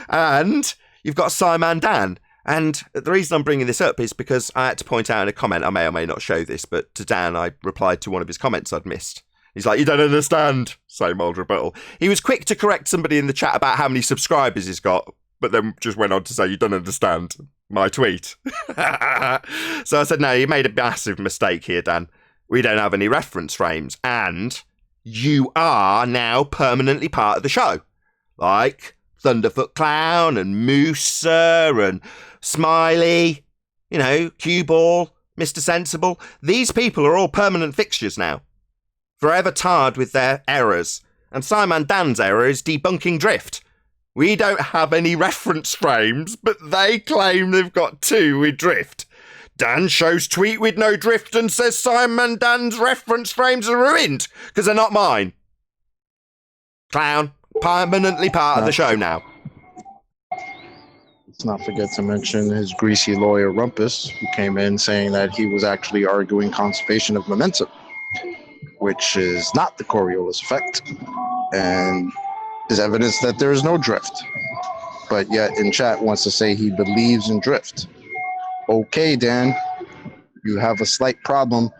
And you've got Simon Dan. And the reason I'm bringing this up is because I had to point out in a comment, I may or may not show this, but to Dan I replied to one of his comments I'd missed. He's like, you don't understand. Same old rebuttal. He was quick to correct somebody in the chat about how many subscribers he's got, but then just went on to say, you don't understand my tweet. So I said, no, you made a massive mistake here, Dan. We don't have any reference frames, and you are now permanently part of the show. Like Thunderfoot Clown and Mooser and Smiley, you know, Cue Ball, Mr. Sensible. These people are all permanent fixtures now. Forever tarred with their errors. And Simon Dan's error is debunking drift. We don't have any reference frames, but they claim they've got 2 with drift. Dan shows tweet with no drift and says Simon Dan's reference frames are ruined because they're not mine. Clown, permanently part of the show now. Let's not forget to mention his greasy lawyer Rumpus, who came in saying that he was actually arguing conservation of momentum, which is not the Coriolis effect, and is evidence that there is no drift. But yet in chat wants to say he believes in drift. Okay, Dan, you have a slight problem.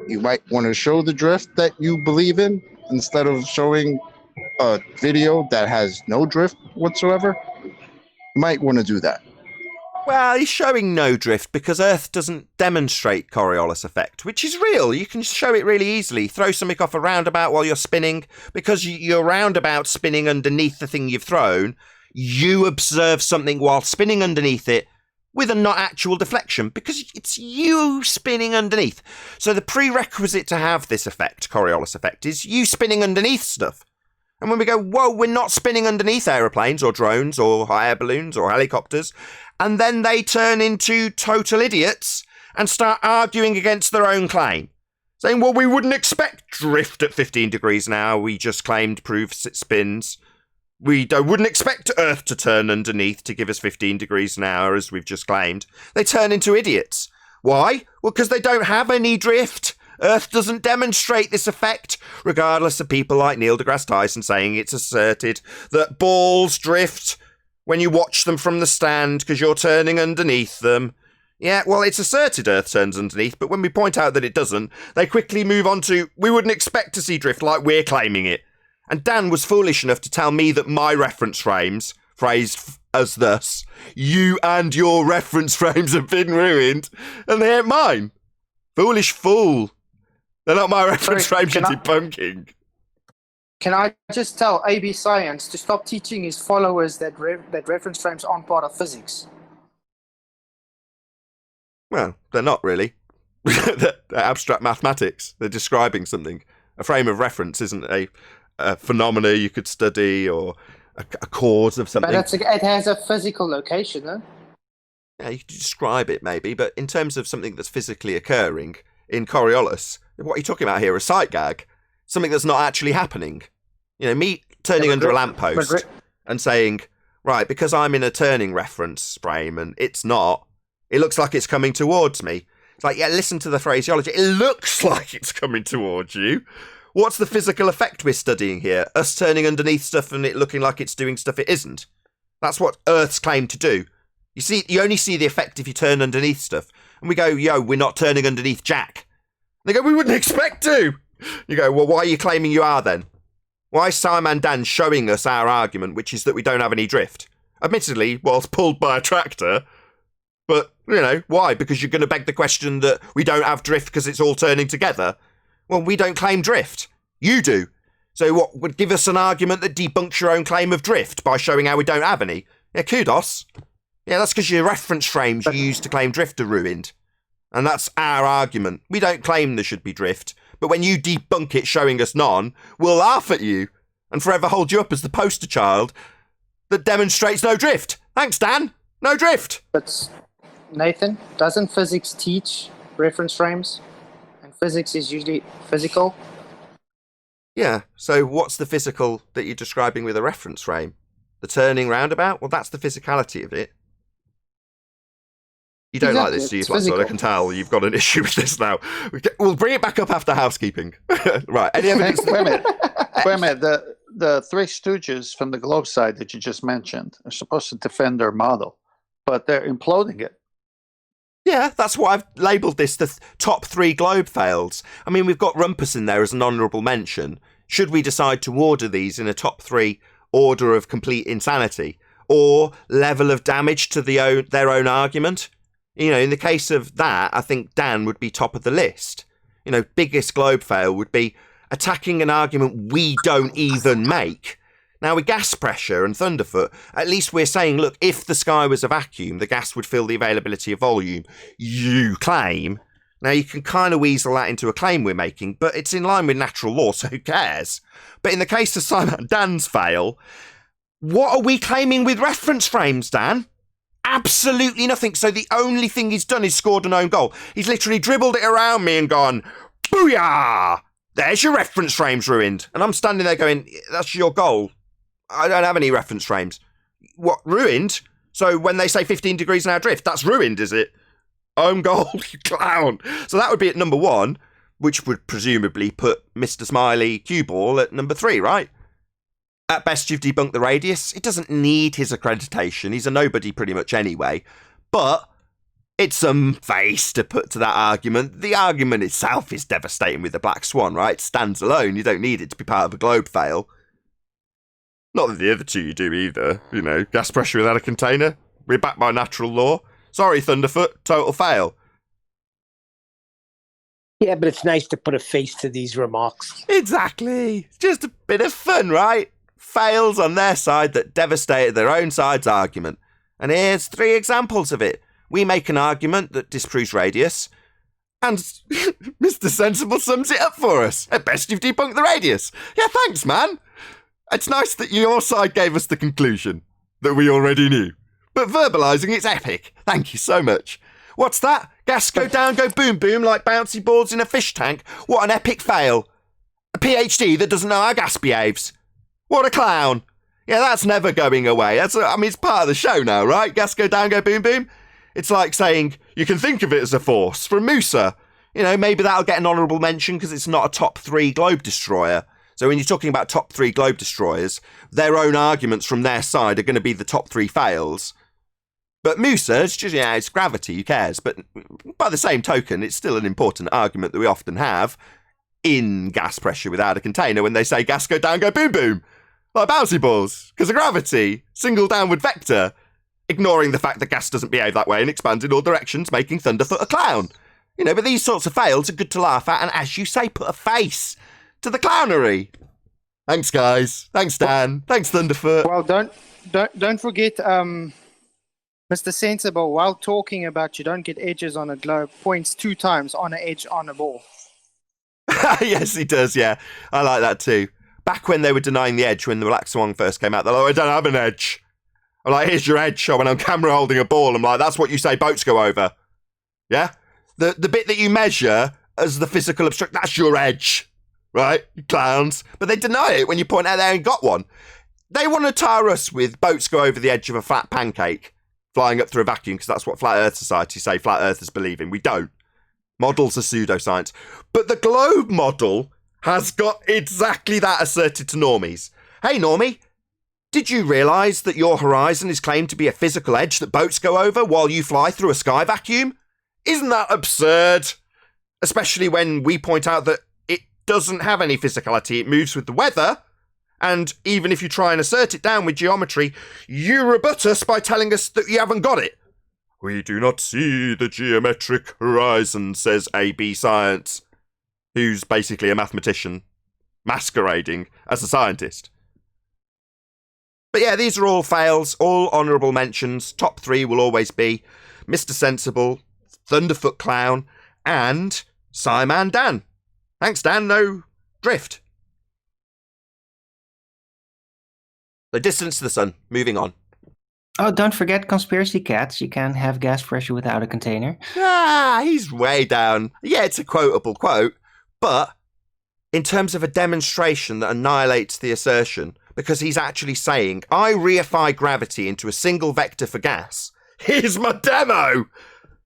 You might want to show the drift that you believe in instead of showing a video that has no drift whatsoever. You might want to do that. Well, he's showing no drift because Earth doesn't demonstrate Coriolis effect, which is real. You can show it really easily. Throw something off a roundabout while you're spinning. Because your roundabout spinning underneath the thing you've thrown, you observe something while spinning underneath it with a not actual deflection because it's you spinning underneath. So the prerequisite to have this effect, Coriolis effect, is you spinning underneath stuff. And when we go, whoa, we're not spinning underneath aeroplanes or drones or air balloons or helicopters, and then they turn into total idiots and start arguing against their own claim. Saying, well, we wouldn't expect drift at 15 degrees an hour. We just claimed proves it spins. We wouldn't expect Earth to turn underneath to give us 15 degrees an hour, as we've just claimed. They turn into idiots. Why? Well, because they don't have any drift. Earth doesn't demonstrate this effect, regardless of people like Neil deGrasse Tyson saying it's asserted that balls drift when you watch them from the stand because you're turning underneath them. Yeah, well, it's asserted Earth turns underneath, but when we point out that it doesn't, they quickly move on to, we wouldn't expect to see drift like we're claiming it. And Dan was foolish enough to tell me that my reference frames, phrased as thus, you and your reference frames have been ruined, and they ain't mine. Foolish fool. They're not my reference frames you're debunking. Can I just tell AB Science to stop teaching his followers that reference frames aren't part of physics? Well, they're not really. They're abstract mathematics. They're describing something. A frame of reference isn't a phenomena you could study or a cause of something. But it has a physical location, though. Yeah, you could describe it maybe, but in terms of something that's physically occurring in Coriolis, what are you talking about here? A sight gag? Something that's not actually happening? You know, me turning under a lamppost and saying, right, because I'm in a turning reference frame and it's not, it looks like it's coming towards me. It's like, yeah, listen to the phraseology. It looks like it's coming towards you. What's the physical effect we're studying here? Us turning underneath stuff and it looking like it's doing stuff it isn't. That's what Earth's claimed to do. You see, you only see the effect if you turn underneath stuff. And we go, yo, we're not turning underneath Jack. And they go, we wouldn't expect to. You go, well, why are you claiming you are then? Why is Simon Dan showing us our argument, which is that we don't have any drift? Admittedly, whilst pulled by a tractor. But, you know, why? Because you're going to beg the question that we don't have drift because it's all turning together. Well, we don't claim drift. You do. So what, would give us an argument that debunks your own claim of drift by showing how we don't have any? Yeah, kudos. Yeah, that's because your reference frames you used to claim drift are ruined. And that's our argument. We don't claim there should be drift. But when you debunk it showing us none, we'll laugh at you and forever hold you up as the poster child that demonstrates no drift. Thanks, Dan. No drift. But, Nathan, doesn't physics teach reference frames? Physics is usually physical. Yeah, so what's the physical that you're describing with a reference frame? The turning roundabout? Well, that's the physicality of it. You don't like this, do you, Flatsword? I can tell you've got an issue with this now. We'll bring it back up after housekeeping. Right, any evidence? Wait a minute. The Three Stooges from the Globe side that you just mentioned are supposed to defend their model, but they're imploding it. Yeah, that's why I've labelled this the top 3 globe fails. I mean, we've got Rumpus in there as an honourable mention. Should we decide to order these in a top 3 order of complete insanity? Or level of damage to their own argument? You know, in the case of that, I think Dan would be top of the list. You know, biggest globe fail would be attacking an argument we don't even make. Now, with gas pressure and Thunderfoot, at least we're saying, look, if the sky was a vacuum, the gas would fill the availability of volume. You claim. Now, you can kind of weasel that into a claim we're making, but it's in line with natural law, so who cares? But in the case of Simon Dan's fail, what are we claiming with reference frames, Dan? Absolutely nothing. So the only thing he's done is scored an own goal. He's literally dribbled it around me and gone, booyah! There's your reference frames ruined. And I'm standing there going, that's your goal. I don't have any reference frames. What, ruined? So when they say 15 degrees an hour drift, that's ruined, is it? Own goal, you clown. So that would be at number 1, which would presumably put Mr. Smiley cue ball at number 3, right? At best, you've debunked the radius. It doesn't need his accreditation. He's a nobody pretty much anyway. But it's some face to put to that argument. The argument itself is devastating with the Black Swan, right? It stands alone. You don't need it to be part of a globe fail. Not that the other two you do either. You know, gas pressure without a container. We're backed by natural law. Sorry, Thunderfoot. Total fail. Yeah, but it's nice to put a face to these remarks. Exactly. It's just a bit of fun, right? Fails on their side that devastated their own side's argument. And here's 3 examples of it. We make an argument that disproves radius, and Mr. Sensible sums it up for us. At best, you've debunked the radius. Yeah, thanks, man. It's nice that your side gave us the conclusion that we already knew. But verbalising it's epic. Thank you so much. What's that? Gas go down, go boom boom like bouncy balls in a fish tank? What an epic fail. A PhD that doesn't know how gas behaves. What a clown. Yeah, that's never going away. It's part of the show now, right? Gas go down, go boom boom. It's like saying you can think of it as a force from Musa. You know, maybe that'll get an honourable mention because it's not a top 3 globe destroyer. So when you're talking about top 3 globe destroyers, their own arguments from their side are going to be the top 3 fails. But Musa, it's just, it's gravity, who cares? But by the same token, it's still an important argument that we often have in gas pressure without a container when they say gas go down, go boom boom. Like bouncy balls, because of gravity, single downward vector. Ignoring the fact that gas doesn't behave that way and expands in all directions, making Thunderfoot a clown. You know, but these sorts of fails are good to laugh at and, as you say, put a face to the clownery. Thanks, guys. Thanks, Dan. Thanks, Thunderfoot. Well, don't forget, Mr. Sensible, while talking about you don't get edges on a globe, points 2 times on an edge on a ball. Yes, he does, yeah. I like that too. Back when they were denying the edge when the Black Swan first came out, they're like, I don't have an edge. I'm like, here's your edge. I went on camera holding a ball. I'm like, that's what you say boats go over. Yeah? The bit that you measure as the physical obstruct, that's your edge. Right? You clowns. But they deny it when you point out they ain't got one. They want to tar us with boats go over the edge of a flat pancake, flying up through a vacuum, because that's what Flat Earth Society say flat earthers believe in. We don't. Models are pseudoscience. But the globe model has got exactly that asserted to normies. Hey, normie. Did you realise that your horizon is claimed to be a physical edge that boats go over while you fly through a sky vacuum? Isn't that absurd? Especially when we point out that it doesn't have any physicality, it moves with the weather, and even if you try and assert it down with geometry, you rebut us by telling us that you haven't got it. We do not see the geometric horizon, says AB Science, who's basically a mathematician masquerading as a scientist. But yeah, these are all fails, all honourable mentions. Top 3 will always be Mr. Sensible, Thunderfoot Clown, and Simon Dan. Thanks, Dan. No drift. The distance to the sun. Moving on. Oh, don't forget conspiracy cats. You can't have gas pressure without a container. Ah, he's way down. Yeah, it's a quotable quote, but in terms of a demonstration that annihilates the assertion, because he's actually saying, I reify gravity into a single vector for gas. Here's my demo!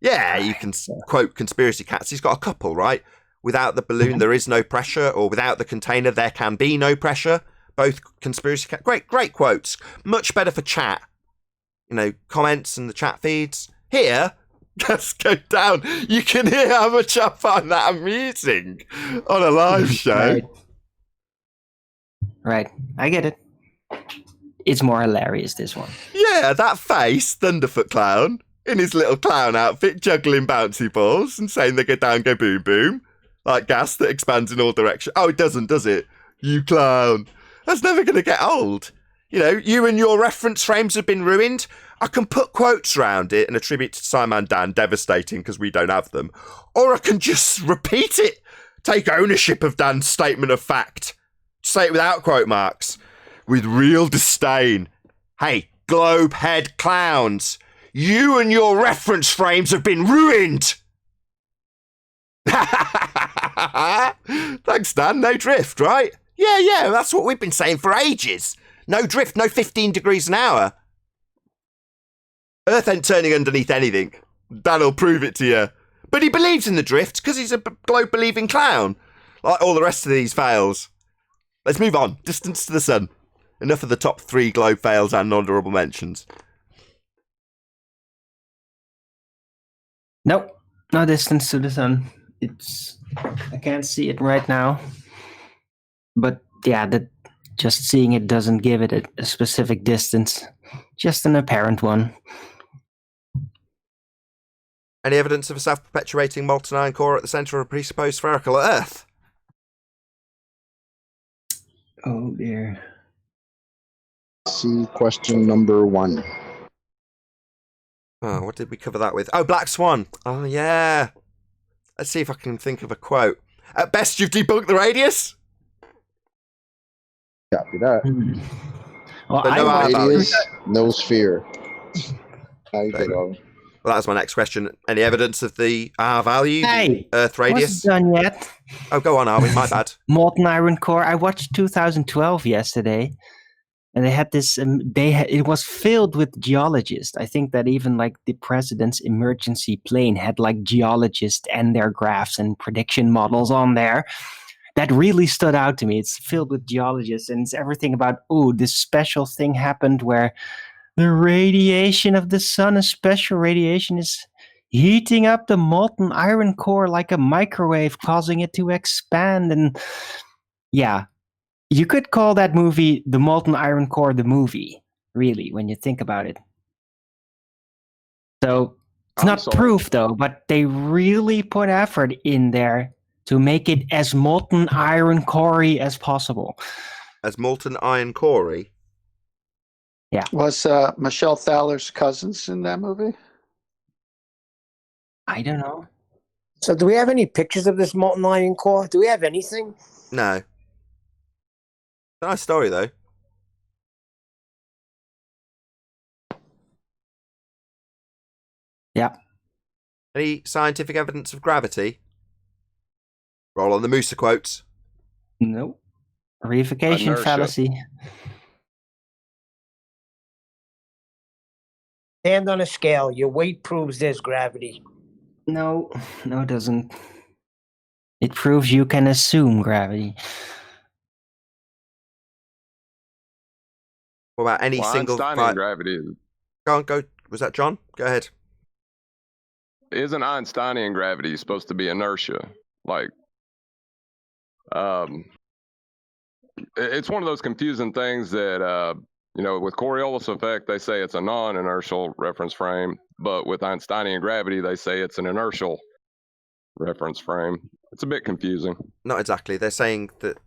Yeah, you can quote conspiracy cats. He's got a couple, right? Without the balloon, there is no pressure, or without the container, there can be no pressure. Both conspiracy cats. Great quotes. Much better for chat. You know, comments and the chat feeds. Here, just go down. You can hear how much I find that amusing on a live show. Right. I get it. It's more hilarious, this one. Yeah, that face, Thunderfoot Clown, in his little clown outfit, juggling bouncy balls and saying they go down, go boom, boom, like gas that expands in all directions. Oh, it doesn't, does it? You clown. That's never going to get old. You know, you and your reference frames have been ruined. I can put quotes around it and attribute to Simon Dan, devastating because we don't have them. Or I can just repeat it. Take ownership of Dan's statement of fact. Say it without quote marks. With real disdain. Hey, globe head clowns. You and your reference frames have been ruined. Thanks, Dan. No drift, right? Yeah, that's what we've been saying for ages. No drift, no 15 degrees an hour. Earth ain't turning underneath anything. That'll prove it to you. But he believes in the drift because he's a globe-believing clown. Like all the rest of these fails. Let's move on. Distance to the sun. Enough of the top 3 globe fails and honourable mentions. Nope, no distance to the sun. I can't see it right now. But yeah, just seeing it doesn't give it a specific distance. Just an apparent one. Any evidence of a self-perpetuating molten iron core at the centre of a presupposed spherical Earth? Oh dear. See question number 1. Oh, what did we cover that with? Oh, Black Swan. Oh, yeah. Let's see if I can think of a quote. At best, you've debunked the radius. Copy that. Well, But no R value. Radius, no sphere. How you doing? Well, that was my next question. Any evidence of the R value, Hey, the Earth radius? wasn't done yet. Oh, go on, Arwin. My bad. Molten iron core. I watched 2012 yesterday, and they had this. It was filled with geologists. I think that even like the president's emergency plane had like geologists and their graphs and prediction models on there. That really stood out to me. It's filled with geologists, and it's everything about this special thing happened where the radiation of the sun, a special radiation, is heating up the molten iron core like a microwave, causing it to expand. And yeah, you could call that movie The Molten Iron Core, the movie, really, when you think about it. So it's not proof, though, but they really put effort in there to make it as molten iron core-y as possible. As molten iron core-y? Yeah. Was Michelle Thaller's cousins in that movie? I don't know. So do we have any pictures of this molten iron core? Do we have anything? No. Nice story, though. Yeah. Any scientific evidence of gravity? Roll on the Musa quotes. Nope. Reification Inertia. fallacy. Stand on a scale. Your weight proves there's gravity. No, it doesn't. It proves you can assume gravity. What about any single... Einsteinian gravity Go. Was that John? Go ahead. isn't Einsteinian gravity supposed to be inertia? Like, it's one of those confusing things that with Coriolis effect, they say it's a non-inertial reference frame, but with Einsteinian gravity, they say it's an inertial reference frame. It's a bit confusing. Not exactly. They're saying that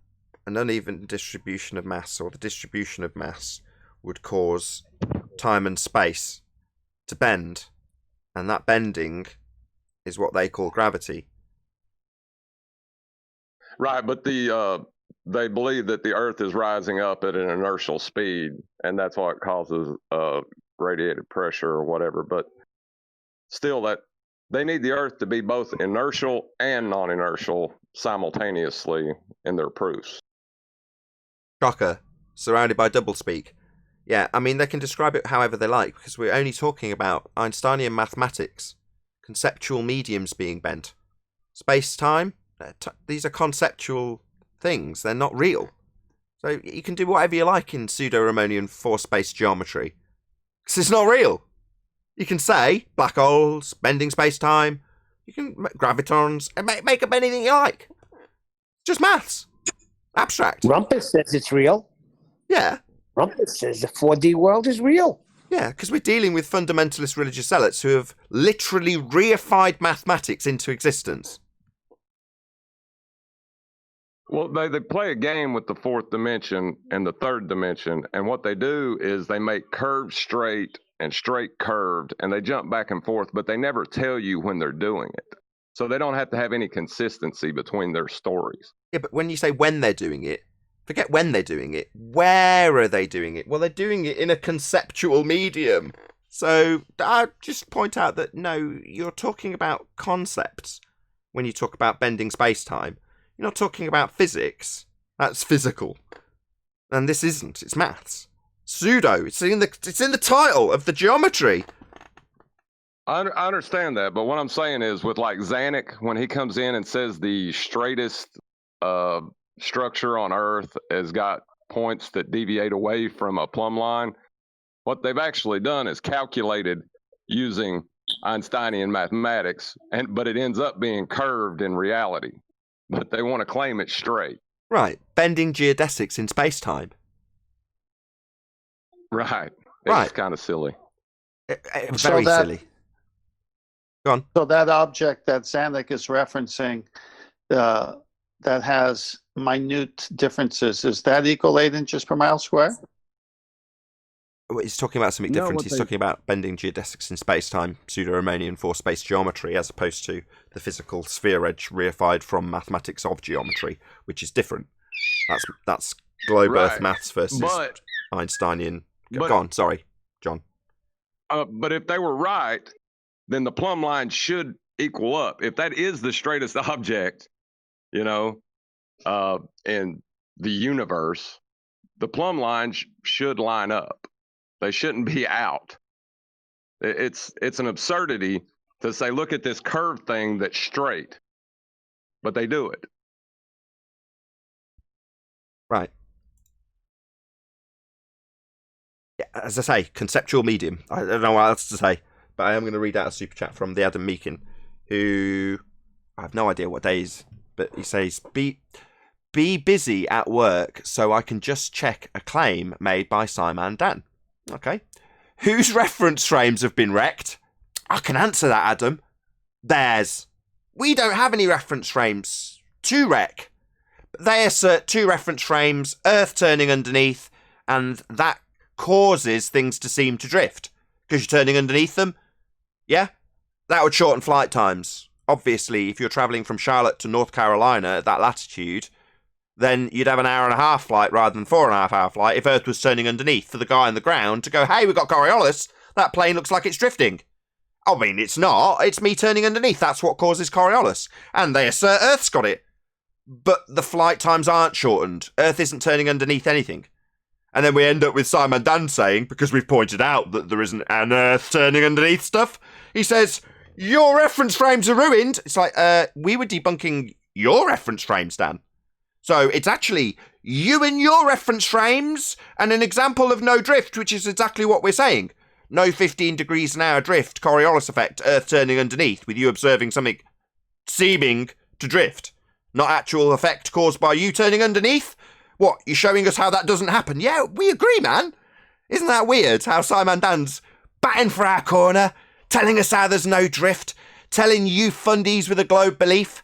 an uneven distribution of mass, or the distribution of mass, would cause time and space to bend, and that bending is what they call gravity. Right, but they believe that the Earth is rising up at an inertial speed, and that's what causes radiated pressure or whatever. But still, that they need the Earth to be both inertial and non-inertial simultaneously in their proofs. Shocker. Surrounded by doublespeak. Yeah, I mean, they can describe it however they like, because we're only talking about Einsteinian mathematics, conceptual mediums being bent. Space-time, these are conceptual things. They're not real. So you can do whatever you like in pseudo-Riemannian four-space geometry, because it's not real. You can say black holes, bending space-time, you can gravitons, and make up anything you like. Just maths. Abstract. Rumpus says it's real. Yeah. Rumpus says the 4D world is real. Yeah, because we're dealing with fundamentalist religious zealots who have literally reified mathematics into existence. Well, they play a game with the fourth dimension and the third dimension, and what they do is they make curved straight and straight curved, and they jump back and forth, but they never tell you when they're doing it. So they don't have to have any consistency between their stories. Yeah, but when you say when they're doing it, forget when they're doing it. Where are they doing it? Well, they're doing it in a conceptual medium. So I just point out that, no, you're talking about concepts when you talk about bending space-time. You're not talking about physics. That's physical. And this isn't. It's maths. Pseudo. It's in the title of the geometry. I understand that, but what I'm saying is with like Zanuck, when he comes in and says the straightest structure on Earth has got points that deviate away from a plumb line, what they've actually done is calculated using Einsteinian mathematics, but it ends up being curved in reality. But they want to claim it's straight. Right. Bending geodesics in space-time. Right. Right. It's kind of silly. Very silly. Go on. So that object that Zanuck is referencing that has minute differences, is that equal 8 inches per mile square? He's talking about something different. He's talking about bending geodesics in space-time, pseudo-Riemannian for space geometry, as opposed to the physical sphere edge reified from mathematics of geometry, which is different. That's globe Earth maths versus Einsteinian. Go on, sorry, John. But if they were right, then the plumb line should equal up. If that is the straightest object, in the universe, the plumb line should line up. They shouldn't be out. It's an absurdity to say, look at this curved thing that's straight, but they do it. Right. Yeah, as I say, conceptual medium. I don't know what else to say, but I am going to read out a super chat from the Adam Meakin, who I have no idea what day is, but he says, be busy at work so I can just check a claim made by Simon Dan. Okay. Whose reference frames have been wrecked? I can answer that, Adam. Theirs. We don't have any reference frames to wreck. They assert 2 reference frames, Earth turning underneath, and that causes things to seem to drift. Because you're turning underneath them? Yeah? That would shorten flight times. Obviously, if you're travelling from Charlotte to North Carolina at that latitude, then you'd have an 1.5-hour flight rather than 4.5-hour flight if Earth was turning underneath for the guy on the ground to go, hey, we've got Coriolis. That plane looks like it's drifting. I mean, it's not. It's me turning underneath. That's what causes Coriolis. And they assert Earth's got it. But the flight times aren't shortened. Earth isn't turning underneath anything. And then we end up with Simon Dan saying, because we've pointed out that there isn't an Earth turning underneath stuff, he says, your reference frames are ruined. It's like, we were debunking your reference frames, Dan. So it's actually you and your reference frames and an example of no drift, which is exactly what we're saying. No 15 degrees an hour drift, Coriolis effect, Earth turning underneath, with you observing something seeming to drift. Not actual effect caused by you turning underneath? What, you're showing us how that doesn't happen? Yeah, we agree, man. Isn't that weird, how Simon Dan's batting for our corner, telling us how there's no drift, telling you fundies with a globe belief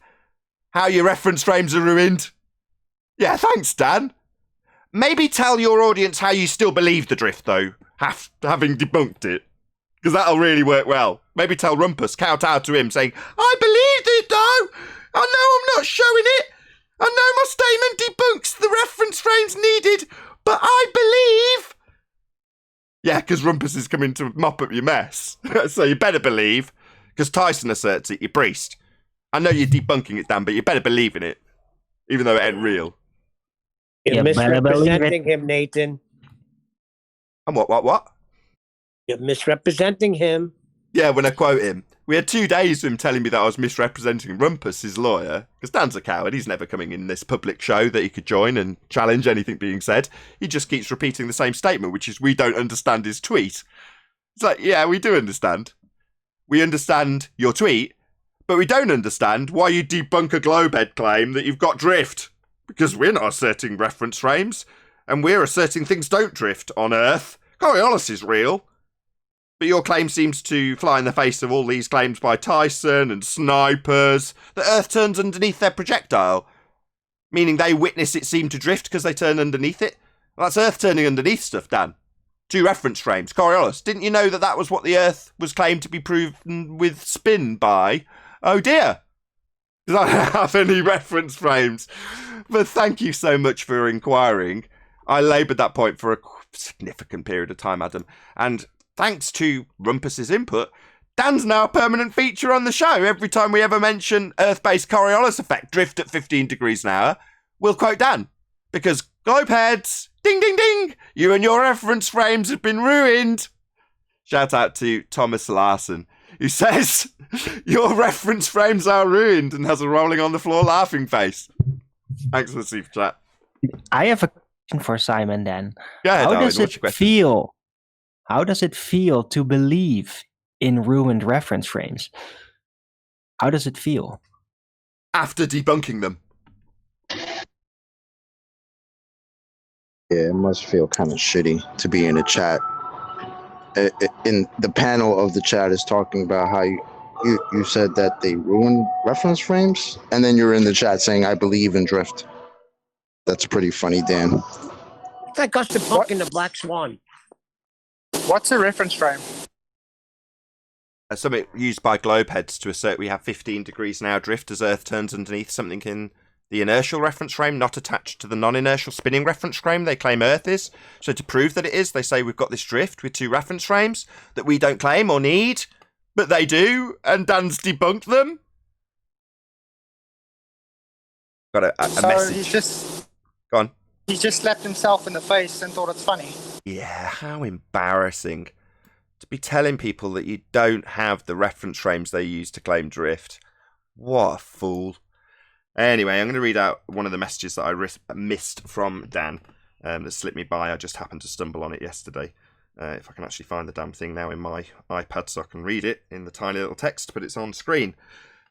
how your reference frames are ruined? Yeah, thanks, Dan. Maybe tell your audience how you still believe the drift, though, having debunked it. Because that'll really work well. Maybe tell Rumpus, kowtow to him, saying, I believed it, though. I know I'm not showing it. I know my statement debunks the reference frames needed, but I believe. Yeah, because Rumpus is coming to mop up your mess. So you better believe, because Tyson asserts it, you priest. I know you're debunking it, Dan, but you better believe in it, even though it ain't real. You're misrepresenting him, Nathan. And what? You're misrepresenting him. Yeah, when I quote him. We had 2 days of him telling me that I was misrepresenting Rumpus, his lawyer, because Dan's a coward. He's never coming in this public show that he could join and challenge anything being said. He just keeps repeating the same statement, which is, we don't understand his tweet. It's like, yeah, we do understand. We understand your tweet, but we don't understand why you debunk a globehead claim that you've got drift. Because we're not asserting reference frames, and we're asserting things don't drift on Earth. Coriolis is real. But your claim seems to fly in the face of all these claims by Tyson and snipers that Earth turns underneath their projectile, meaning they witness it seem to drift because they turn underneath it. Well, that's Earth turning underneath stuff, Dan. 2 reference frames. Coriolis, didn't you know that that was what the Earth was claimed to be proven with spin by? Oh dear. Because I don't have any reference frames. But thank you so much for inquiring. I laboured that point for a significant period of time, Adam. And thanks to Rumpus's input, Dan's now a permanent feature on the show. Every time we ever mention Earth-based Coriolis effect, drift at 15 degrees an hour, we'll quote Dan. Because globeheads, ding, ding, ding, you and your reference frames have been ruined. Shout out to Thomas Larson. who says, your reference frames are ruined, and has a rolling on the floor laughing face. Thanks for the super chat. I have a question for Simon then. Go ahead, How Darwin, does what's it your question? feel? How does it feel to believe in ruined reference frames? How does it feel? After debunking them. Yeah, it must feel kind of shitty to be in a chat. In the panel of the chat is talking about how you said that they ruined reference frames, and then you're in the chat saying, I believe in drift. That's pretty funny, Dan. It's like us debunking the Black Swan. What's a reference frame? Something used by globeheads to assert we have 15 degrees now drift as Earth turns underneath something in the inertial reference frame, not attached to the non-inertial spinning reference frame they claim Earth is. So to prove that it is, they say we've got this drift with two reference frames that we don't claim or need, but they do, and Dan's debunked them. Got a So message. he's just Go on. he just slapped himself in the face and thought it's funny. Yeah, how embarrassing. To be telling people that you don't have the reference frames they use to claim drift. What a fool. Anyway, I'm going to read out one of the messages that I missed from Dan that slipped me by. I just happened to stumble on it yesterday. If I can actually find the damn thing now in my iPad so I can read it in the tiny little text, but it's on screen.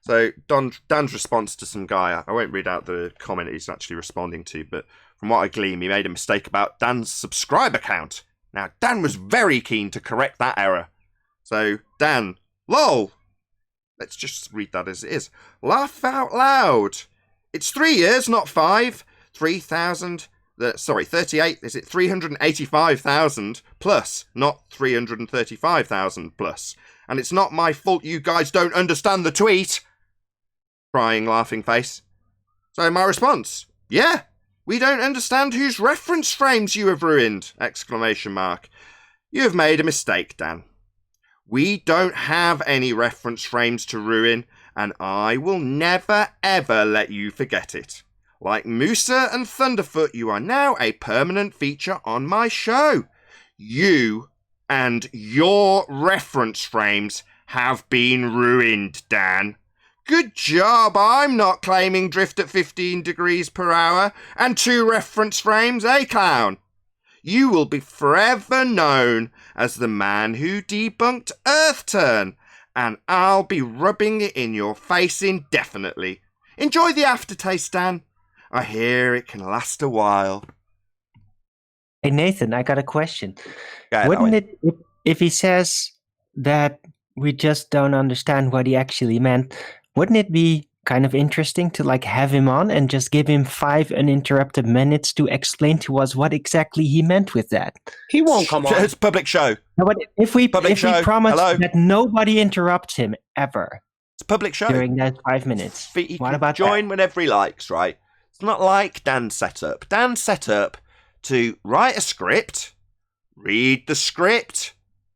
So Dan's response to some guy, I won't read out the comment he's actually responding to, but from what I glean, he made a mistake about Dan's subscriber count. Now, Dan was very keen to correct that error. So, Dan, lol. Let's just read that as it is. Laugh out loud. It's 3 years, not 5. 38, is it 385,000 plus, not 335,000 plus. And it's not my fault you guys don't understand the tweet. Crying, laughing face. So my response, yeah, we don't understand whose reference frames you have ruined! Exclamation mark. You have made a mistake, Dan. We don't have any reference frames to ruin, and I will never ever let you forget it. Like Musa and Thunderfoot, you are now a permanent feature on my show. You and your reference frames have been ruined, Dan. Good job, I'm not claiming drift at 15 degrees per hour and 2 reference frames, eh, clown? You will be forever known as the man who debunked Earth Turn, and I'll be rubbing it in your face indefinitely. Enjoy the aftertaste, Dan. I hear it can last a while. Hey Nathan, I got a question. Yeah, Wouldn't it, if he says that we just don't understand what he actually meant, wouldn't it be kind of interesting to like have him on and just give him 5 uninterrupted minutes to explain to us what exactly he meant with that? He won't come on. It's a public show. No, but if we promise Hello? that nobody interrupts him ever It's a public show. during that 5 minutes, He what can about join that? whenever he likes, right? It's not like Dan's set up. Dan's set up to write a script, read the script,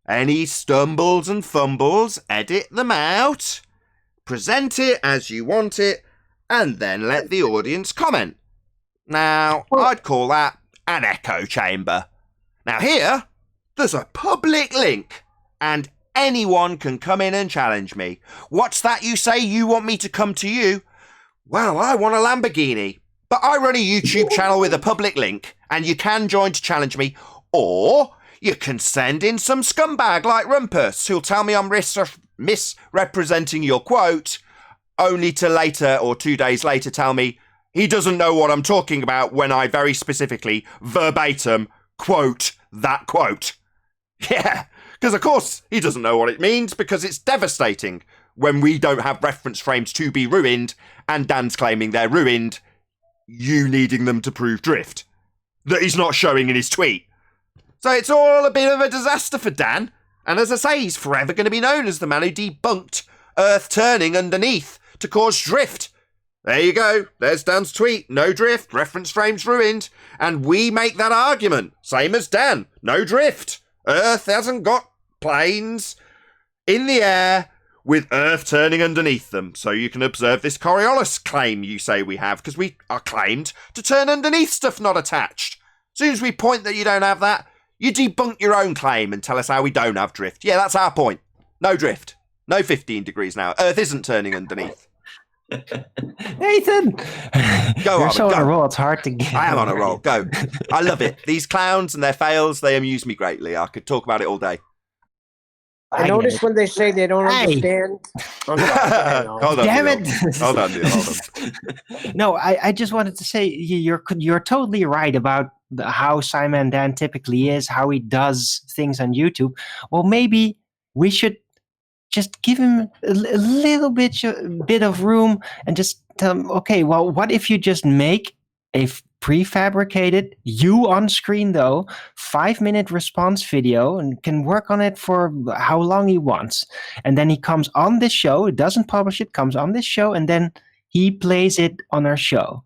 any stumbles and fumbles, edit them out, present it as you want it, and then let the audience comment. Now, I'd call that an echo chamber. Now here, there's a public link, and anyone can come in and challenge me. What's that you say you want me to come to you? Well, I want a Lamborghini, but I run a YouTube channel with a public link, and you can join to challenge me, or you can send in some scumbag like Rumpus who'll tell me I'm misrepresenting your quote, only to later or 2 days later tell me he doesn't know what I'm talking about when I very specifically, verbatim, quote that quote. Yeah, because of course he doesn't know what it means, because it's devastating when we don't have reference frames to be ruined and Dan's claiming they're ruined, you needing them to prove drift that he's not showing in his tweet. So it's all a bit of a disaster for Dan. And as I say, he's forever going to be known as the man who debunked Earth turning underneath to cause drift. There you go. There's Dan's tweet. No drift. Reference frames ruined. And we make that argument. Same as Dan. No drift. Earth hasn't got planes in the air with Earth turning underneath them. So you can observe this Coriolis claim you say we have, because we are claimed to turn underneath stuff not attached. As soon as we point that you don't have that, you debunk your own claim and tell us how we don't have drift. Yeah, that's our point. No drift. No 15 degrees now. Earth isn't turning underneath. Nathan! Go You're on, so on go. a roll, it's hard to get. I am on a roll. Go. I love it. These clowns and their fails, they amuse me greatly. I could talk about it all day. I notice when they say they don't understand. I'm sorry, Hold on, Damn Neil. it! Hold on, Neil. Hold on. No, I just wanted to say you're totally right about how Simon Dan typically is, how he does things on YouTube. Well, maybe we should just give him a little bit of room and just tell him, okay, well, what if you just make a prefabricated, you on screen though, 5-minute response video and can work on it for how long he wants. And then he comes on this show, doesn't publish it, comes on this show, and then he plays it on our show.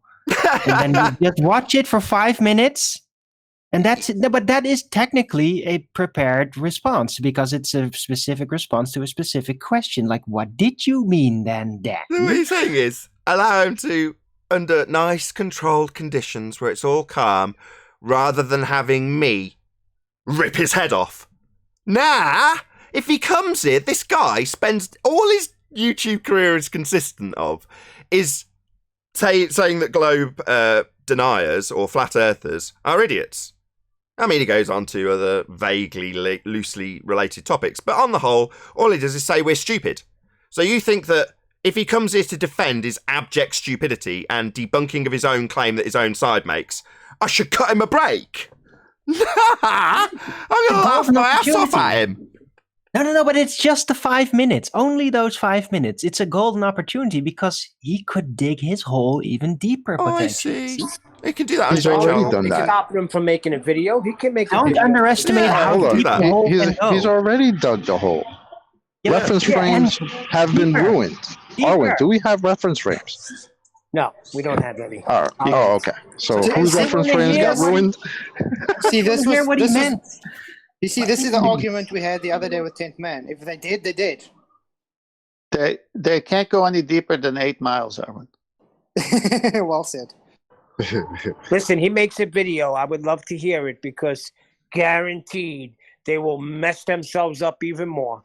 And then you just watch it for 5 minutes. And that's it. No, but that is technically a prepared response because it's a specific response to a specific question. Like, what did you mean then, Dan? What he's saying is allow him to, under nice controlled conditions where it's all calm, rather than having me rip his head off. Nah, if he comes here, this guy spends all his YouTube career is consistent of is saying that globe deniers or flat earthers are idiots. I mean, he goes on to other vaguely, loosely related topics, but on the whole, all he does is say we're stupid. So you think that if he comes here to defend his abject stupidity and debunking of his own claim that his own side makes, I should cut him a break? Nah, I'm going to laugh my ass off at him. No, but it's just the 5 minutes. Only those 5 minutes. It's a golden opportunity because he could dig his hole even deeper. Oh, I potentially. see. He can do that. He's already done that. Stop him from making a video. He can make a Don't video. underestimate Yeah, how hold deep on. the hole can go. He's already dug the hole. Yeah, Reference yeah, frames have been deeper. ruined. Arwen, do we have reference frames? No, we don't have any. Oh, okay. So So whose is reference everyone frames here got what he- ruined? See, this hear was what he this was- meant. You see, this is the argument we had the other day with 10th Man. If they did, they did. They can't go any deeper than 8 miles, Arwen. Well said. Listen, he makes a video. I would love to hear it because guaranteed they will mess themselves up even more.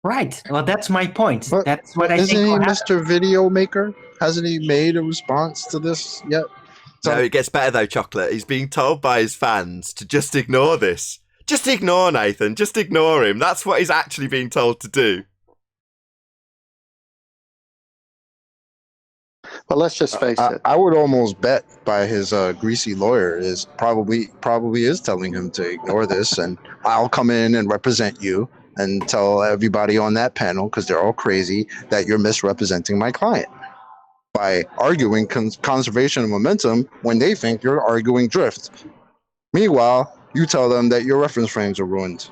Right. Well, that's my point. But That's what I isn't think. he will happen. Mr. Video Maker? Hasn't he made a response to this yet? No, it gets better though, Chocolate. He's being told by his fans to just ignore this. Just ignore Nathan. Just ignore him. That's what he's actually being told to do. But let's just face it. I would almost bet by his greasy lawyer is probably is telling him to ignore this, and I'll come in and represent you and tell everybody on that panel, because they're all crazy, that you're misrepresenting my client by arguing conservation of momentum when they think you're arguing drift. Meanwhile, you tell them that your reference frames are ruined.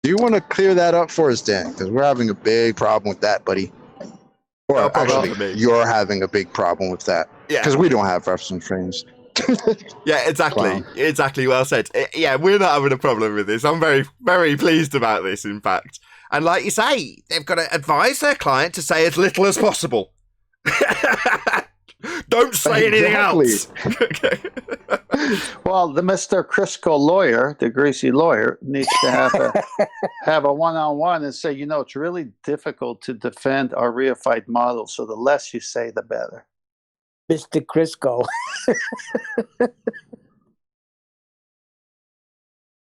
Do you want to clear that up for us, Dan? Because we're having a big problem with that, buddy. Or No problem actually, for me. you're having a big problem with that. Yeah. Because we don't have reference frames. Yeah, exactly. Wow. Exactly. Well said. Yeah, we're not having a problem with this. I'm very, very pleased about this, in fact. And like you say, they've got to advise their client to say as little as possible. Don't say anything else. Well, the Mr. Crisco lawyer, the greasy lawyer, needs to have a one-on-one and say, it's really difficult to defend our reified model. So the less you say, the better. Mr. Crisco.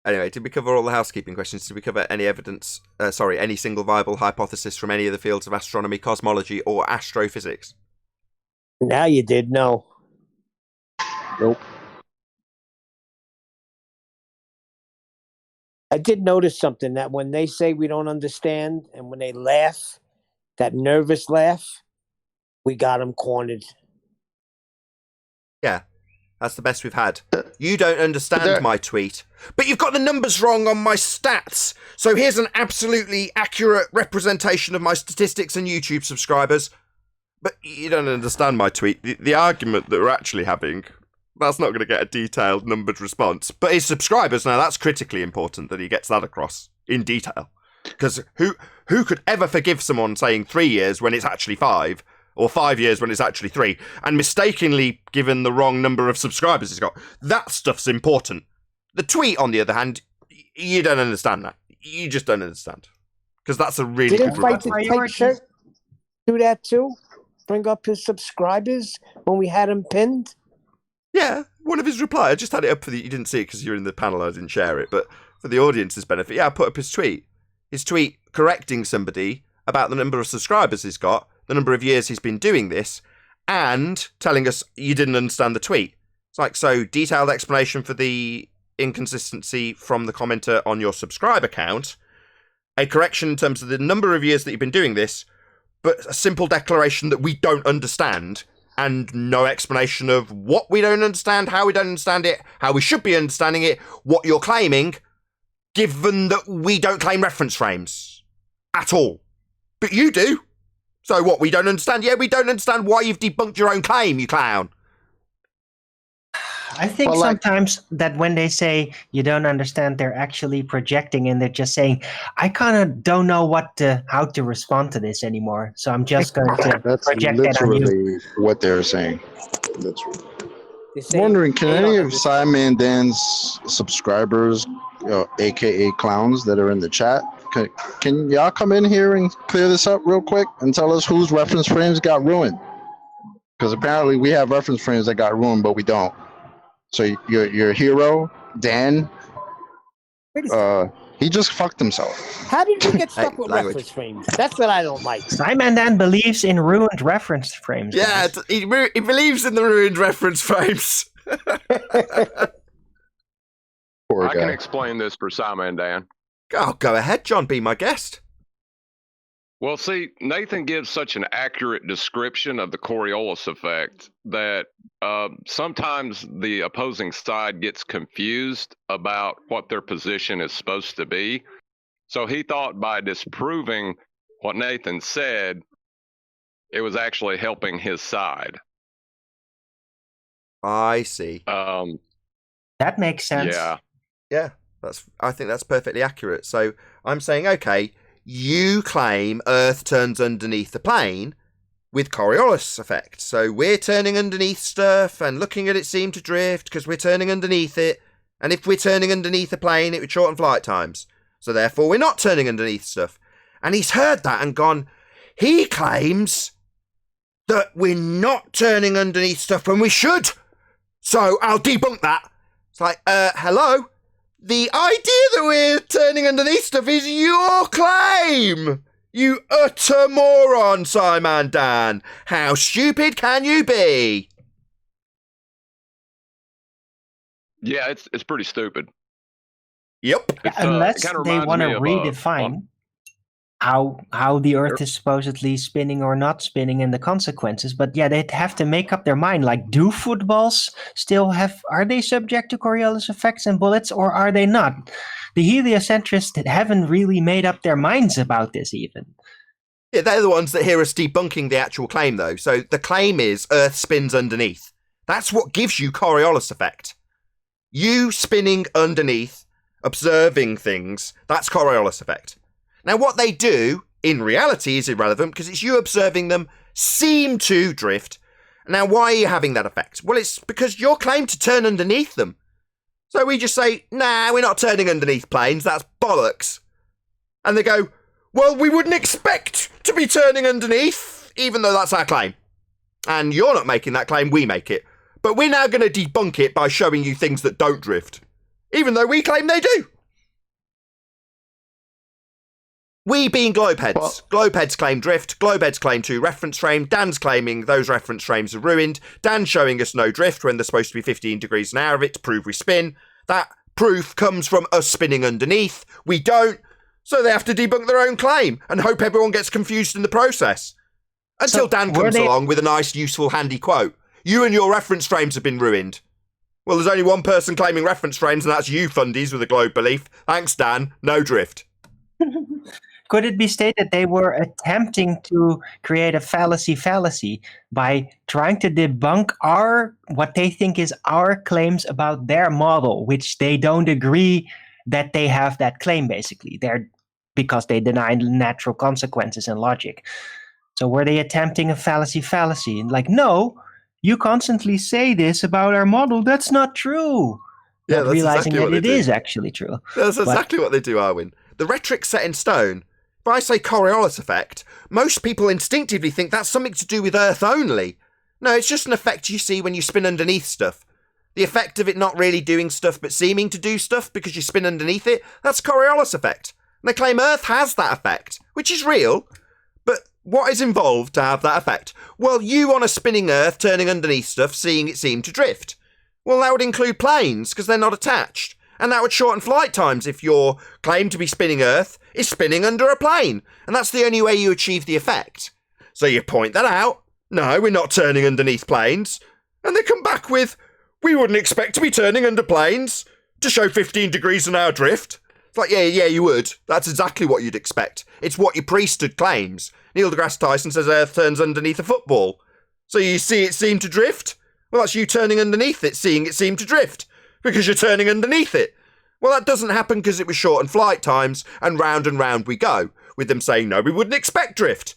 Anyway, did we cover all the housekeeping questions? Did we cover any evidence, any single viable hypothesis from any of the fields of astronomy, cosmology, or astrophysics? Now you did. No. Nope. I did notice something, that when they say we don't understand and when they laugh, that nervous laugh, we got them cornered. Yeah, that's the best we've had. You don't understand my tweet, but you've got the numbers wrong on my stats. So here's an absolutely accurate representation of my statistics and YouTube subscribers. But you don't understand my tweet. The argument that we're actually having, that's not going to get a detailed numbered response. But his subscribers, now that's critically important that he gets that across in detail. Because who could ever forgive someone saying 3 years when it's actually 5, or 5 years when it's actually 3, and mistakenly given the wrong number of subscribers he's got? That stuff's important. The tweet, on the other hand, you don't understand that. You just don't understand. because that's a really Didn't good Fight the rebuttal. Tight Shirt do that too? Bring up his subscribers when we had him pinned? Yeah, one of his replies. I just had it up for you didn't see it because you were in the panel. I didn't share it, but for the audience's benefit, yeah, I put up his tweet. His tweet correcting somebody about the number of subscribers he's got, the number of years he's been doing this, and telling us you didn't understand the tweet. It's like, so detailed explanation for the inconsistency from the commenter on your subscribe account, a correction in terms of the number of years that you've been doing this, but a simple declaration that we don't understand, and no explanation of what we don't understand, how we don't understand it, how we should be understanding it, what you're claiming, given that we don't claim reference frames at all. But you do. So what, we don't understand? Yeah, we don't understand why you've debunked your own claim, you clown. I think sometimes that when they say you don't understand, they're actually projecting and they're just saying, I kind of don't know how to respond to this anymore. So I'm just going to That's project that on you. literally what they're saying. That's They I'm wondering, can they any don't of Simon Dan's subscribers, aka clowns that are in the chat, can y'all come in here and clear this up real quick and tell us whose reference frames got ruined? Because apparently we have reference frames that got ruined, but we don't. So your hero, Dan, he just fucked himself. How did we get stuck Hey, with language. reference frames? That's what I don't like. Simon Dan believes in ruined reference frames. Yeah, guys. he believes in the ruined reference frames. Poor I can guy. explain this for Simon and Dan. Oh, go ahead, John, be my guest. Well, see, Nathan gives such an accurate description of the Coriolis effect that sometimes the opposing side gets confused about what their position is supposed to be. So he thought by disproving what Nathan said, it was actually helping his side. I see. That makes sense. Yeah. Yeah, I think that's perfectly accurate. So I'm saying, okay, you claim Earth turns underneath the plane with Coriolis effect. So we're turning underneath stuff and looking at it seem to drift because we're turning underneath it. And if we're turning underneath a plane, it would shorten flight times. So therefore, we're not turning underneath stuff. And he's heard that and gone, he claims that we're not turning underneath stuff when we should. So I'll debunk that. It's like, hello? The idea that we're turning underneath stuff is your claim! You utter moron, Simon Dan. How stupid can you be? Yeah, it's pretty stupid. Yep. Yeah, It's, unless it kinda they reminds want to me of, redefine how the Earth is supposedly spinning or not spinning and the consequences. But yeah, they'd have to make up their mind. Like, do footballs are they subject to Coriolis effects and bullets, or are they not? The heliocentrists haven't really made up their minds about this even. Yeah, they're the ones that hear us debunking the actual claim, though. So the claim is Earth spins underneath. That's what gives you Coriolis effect. You spinning underneath, observing things, that's Coriolis effect. Now, what they do, in reality, is irrelevant because it's you observing them seem to drift. Now, why are you having that effect? Well, it's because your claim to turn underneath them. So we just say, nah, we're not turning underneath planes, that's bollocks. And they go, well, we wouldn't expect to be turning underneath, even though that's our claim. And you're not making that claim, we make it. But we're now going to debunk it by showing you things that don't drift, even though we claim they do. We being globeheads. Globeheads claim drift. Globeheads claim 2 reference frame. Dan's claiming those reference frames are ruined. Dan's showing us no drift when there's supposed to be 15 degrees an hour of it to prove we spin. That proof comes from us spinning underneath. We don't. So they have to debunk their own claim and hope everyone gets confused in the process. Until So Dan comes along with a nice, useful, handy quote. You and your reference frames have been ruined. Well, there's only one person claiming reference frames, and that's you, fundies, with a globe belief. Thanks, Dan. No drift. Could it be stated they were attempting to create a fallacy by trying to debunk what they think is our claims about their model, which they don't agree that they have that claim, basically. Because they deny natural consequences and logic. So were they attempting a fallacy? Like, no, you constantly say this about our model. That's not true. Yeah, Not that's realizing exactly what that they it do. is actually true. That's exactly what they do, Arwin. The rhetoric's set in stone. if I say Coriolis effect, most people instinctively think that's something to do with Earth only. No, it's just an effect you see when you spin underneath stuff. The effect of it not really doing stuff but seeming to do stuff because you spin underneath it, that's Coriolis effect. And they claim Earth has that effect, which is real. But what is involved to have that effect? Well, you on a spinning Earth turning underneath stuff, seeing it seem to drift. Well, that would include planes, because they're not attached. And that would shorten flight times if your claim to be spinning Earth is spinning under a plane. And that's the only way you achieve the effect. So you point that out. No, we're not turning underneath planes. And they come back with, we wouldn't expect to be turning under planes to show 15 degrees an hour drift. It's like, yeah, you would. That's exactly what you'd expect. It's what your priesthood claims. Neil deGrasse Tyson says Earth turns underneath a football. So you see it seem to drift? Well, that's you turning underneath it, seeing it seem to drift. Because you're turning underneath it. Well, that doesn't happen because it was shortened flight times, and round we go, with them saying, no, we wouldn't expect drift.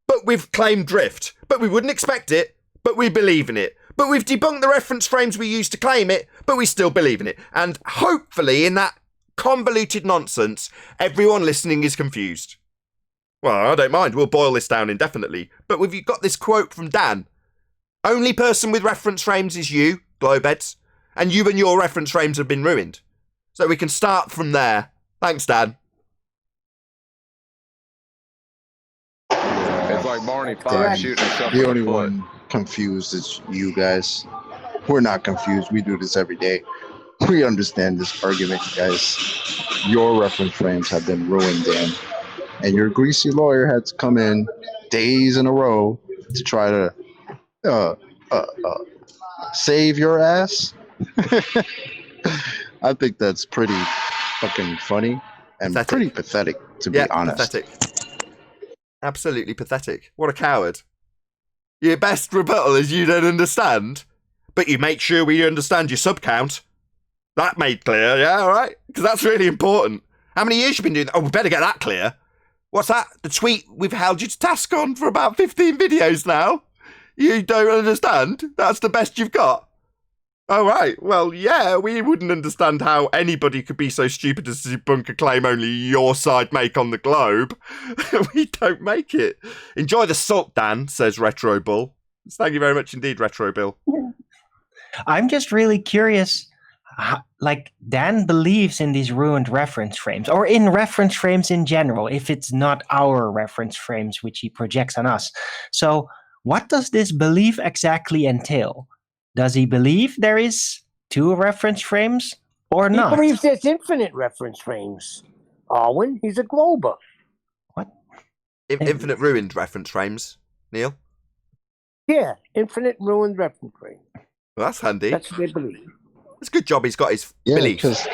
But we've claimed drift. But we wouldn't expect it. But we believe in it. But we've debunked the reference frames we use to claim it, but we still believe in it. And hopefully in that convoluted nonsense, everyone listening is confused. Well, I don't mind. We'll boil this down indefinitely. But we've got this quote from Dan. Only person with reference frames is you, Glowbeds. And you and your reference frames have been ruined. So we can start from there. Thanks, Dan. It's like Barney Five shooting himself in The the only foot. one confused is you guys. We're not confused. We do this every day. We understand this argument, guys. Your reference frames have been ruined, Dan. And your greasy lawyer had to come in days in a row to try to save your ass. I think that's pretty fucking funny and Pathetic. pretty pathetic, to be honest. Pathetic. Absolutely pathetic. What a coward. Your best rebuttal is you don't understand, but you make sure we understand your subcount. That made clear, yeah, all right? Because that's really important. How many years you been doing that? Oh, we better get that clear. What's that? The tweet we've held you to task on for about 15 videos now? You don't understand? That's the best you've got? Oh, right. Well, yeah, we wouldn't understand how anybody could be so stupid as to debunk a claim only your side make on the globe. We don't make it. Enjoy the salt, Dan, says Retro Bull. Thank you very much indeed, Retro Bill. I'm just really curious. Like, Dan believes in these ruined reference frames, or in reference frames in general, if it's not our reference frames which he projects on us. So what does this belief exactly entail? Does he believe there is 2 reference frames or not? He believes there's infinite reference frames. Arwen, he's a glober. What? Infinite ruined reference frames, Neil? Yeah, infinite ruined reference frame. Well, that's handy. That's what they believe. It's a good job he's got his belief. Because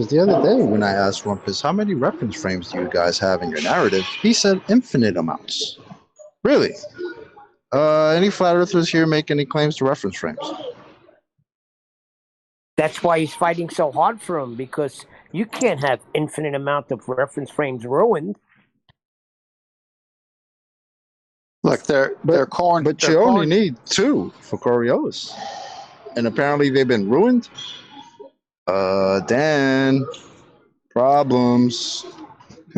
the other day when I asked Rumpus, how many reference frames do you guys have in your narrative? He said infinite amounts. Really? Any flat earthers here make any claims to reference frames? That's why he's fighting so hard for him, because you can't have infinite amount of reference frames ruined. Look, they're corn. But they're you only corn- need 2 for Coriolis. And apparently they've been ruined. Dan, problems.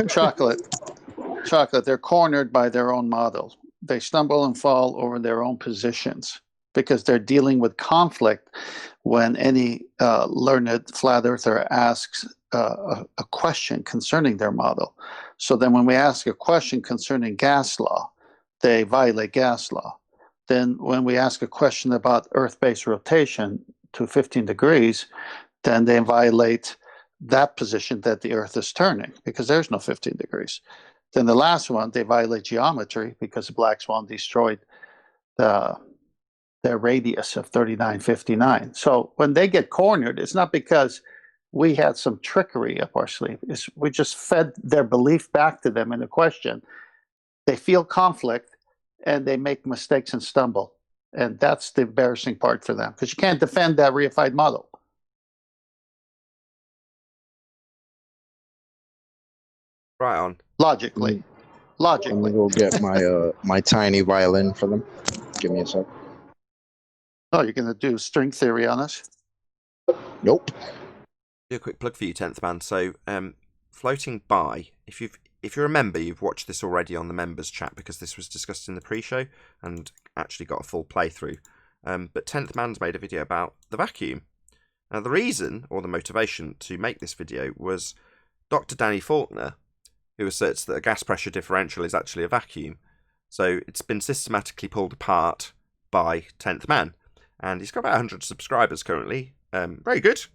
chocolate. They're cornered by their own model. They stumble and fall over their own positions because they're dealing with conflict when any learned flat earther asks a question concerning their model. So then when we ask a question concerning gas law, they violate gas law. Then when we ask a question about Earth-based rotation to 15 degrees, then they violate that position that the Earth is turning because there's no 15 degrees. Then the last one, they violate geometry because the Black Swan destroyed their radius of 3959. So when they get cornered, it's not because we had some trickery up our sleeve. We just fed their belief back to them in a question. They feel conflict and they make mistakes and stumble. And that's the embarrassing part for them because you can't defend that reified model. Right on. Logically. Let me go get my my tiny violin for them. Give me a sec. Oh, you're going to do string theory on us? Nope. Do a quick plug for you, 10th man. So, floating by, if you've if you're a member, you've watched this already on the members chat because this was discussed in the pre-show and actually got a full playthrough. But 10th Man's made a video about the vacuum. Now, the reason or the motivation to make this video was Dr. Danny Faulkner, who asserts that a gas pressure differential is actually a vacuum. So it's been systematically pulled apart by 10th Man. And he's got about 100 subscribers currently. Very good,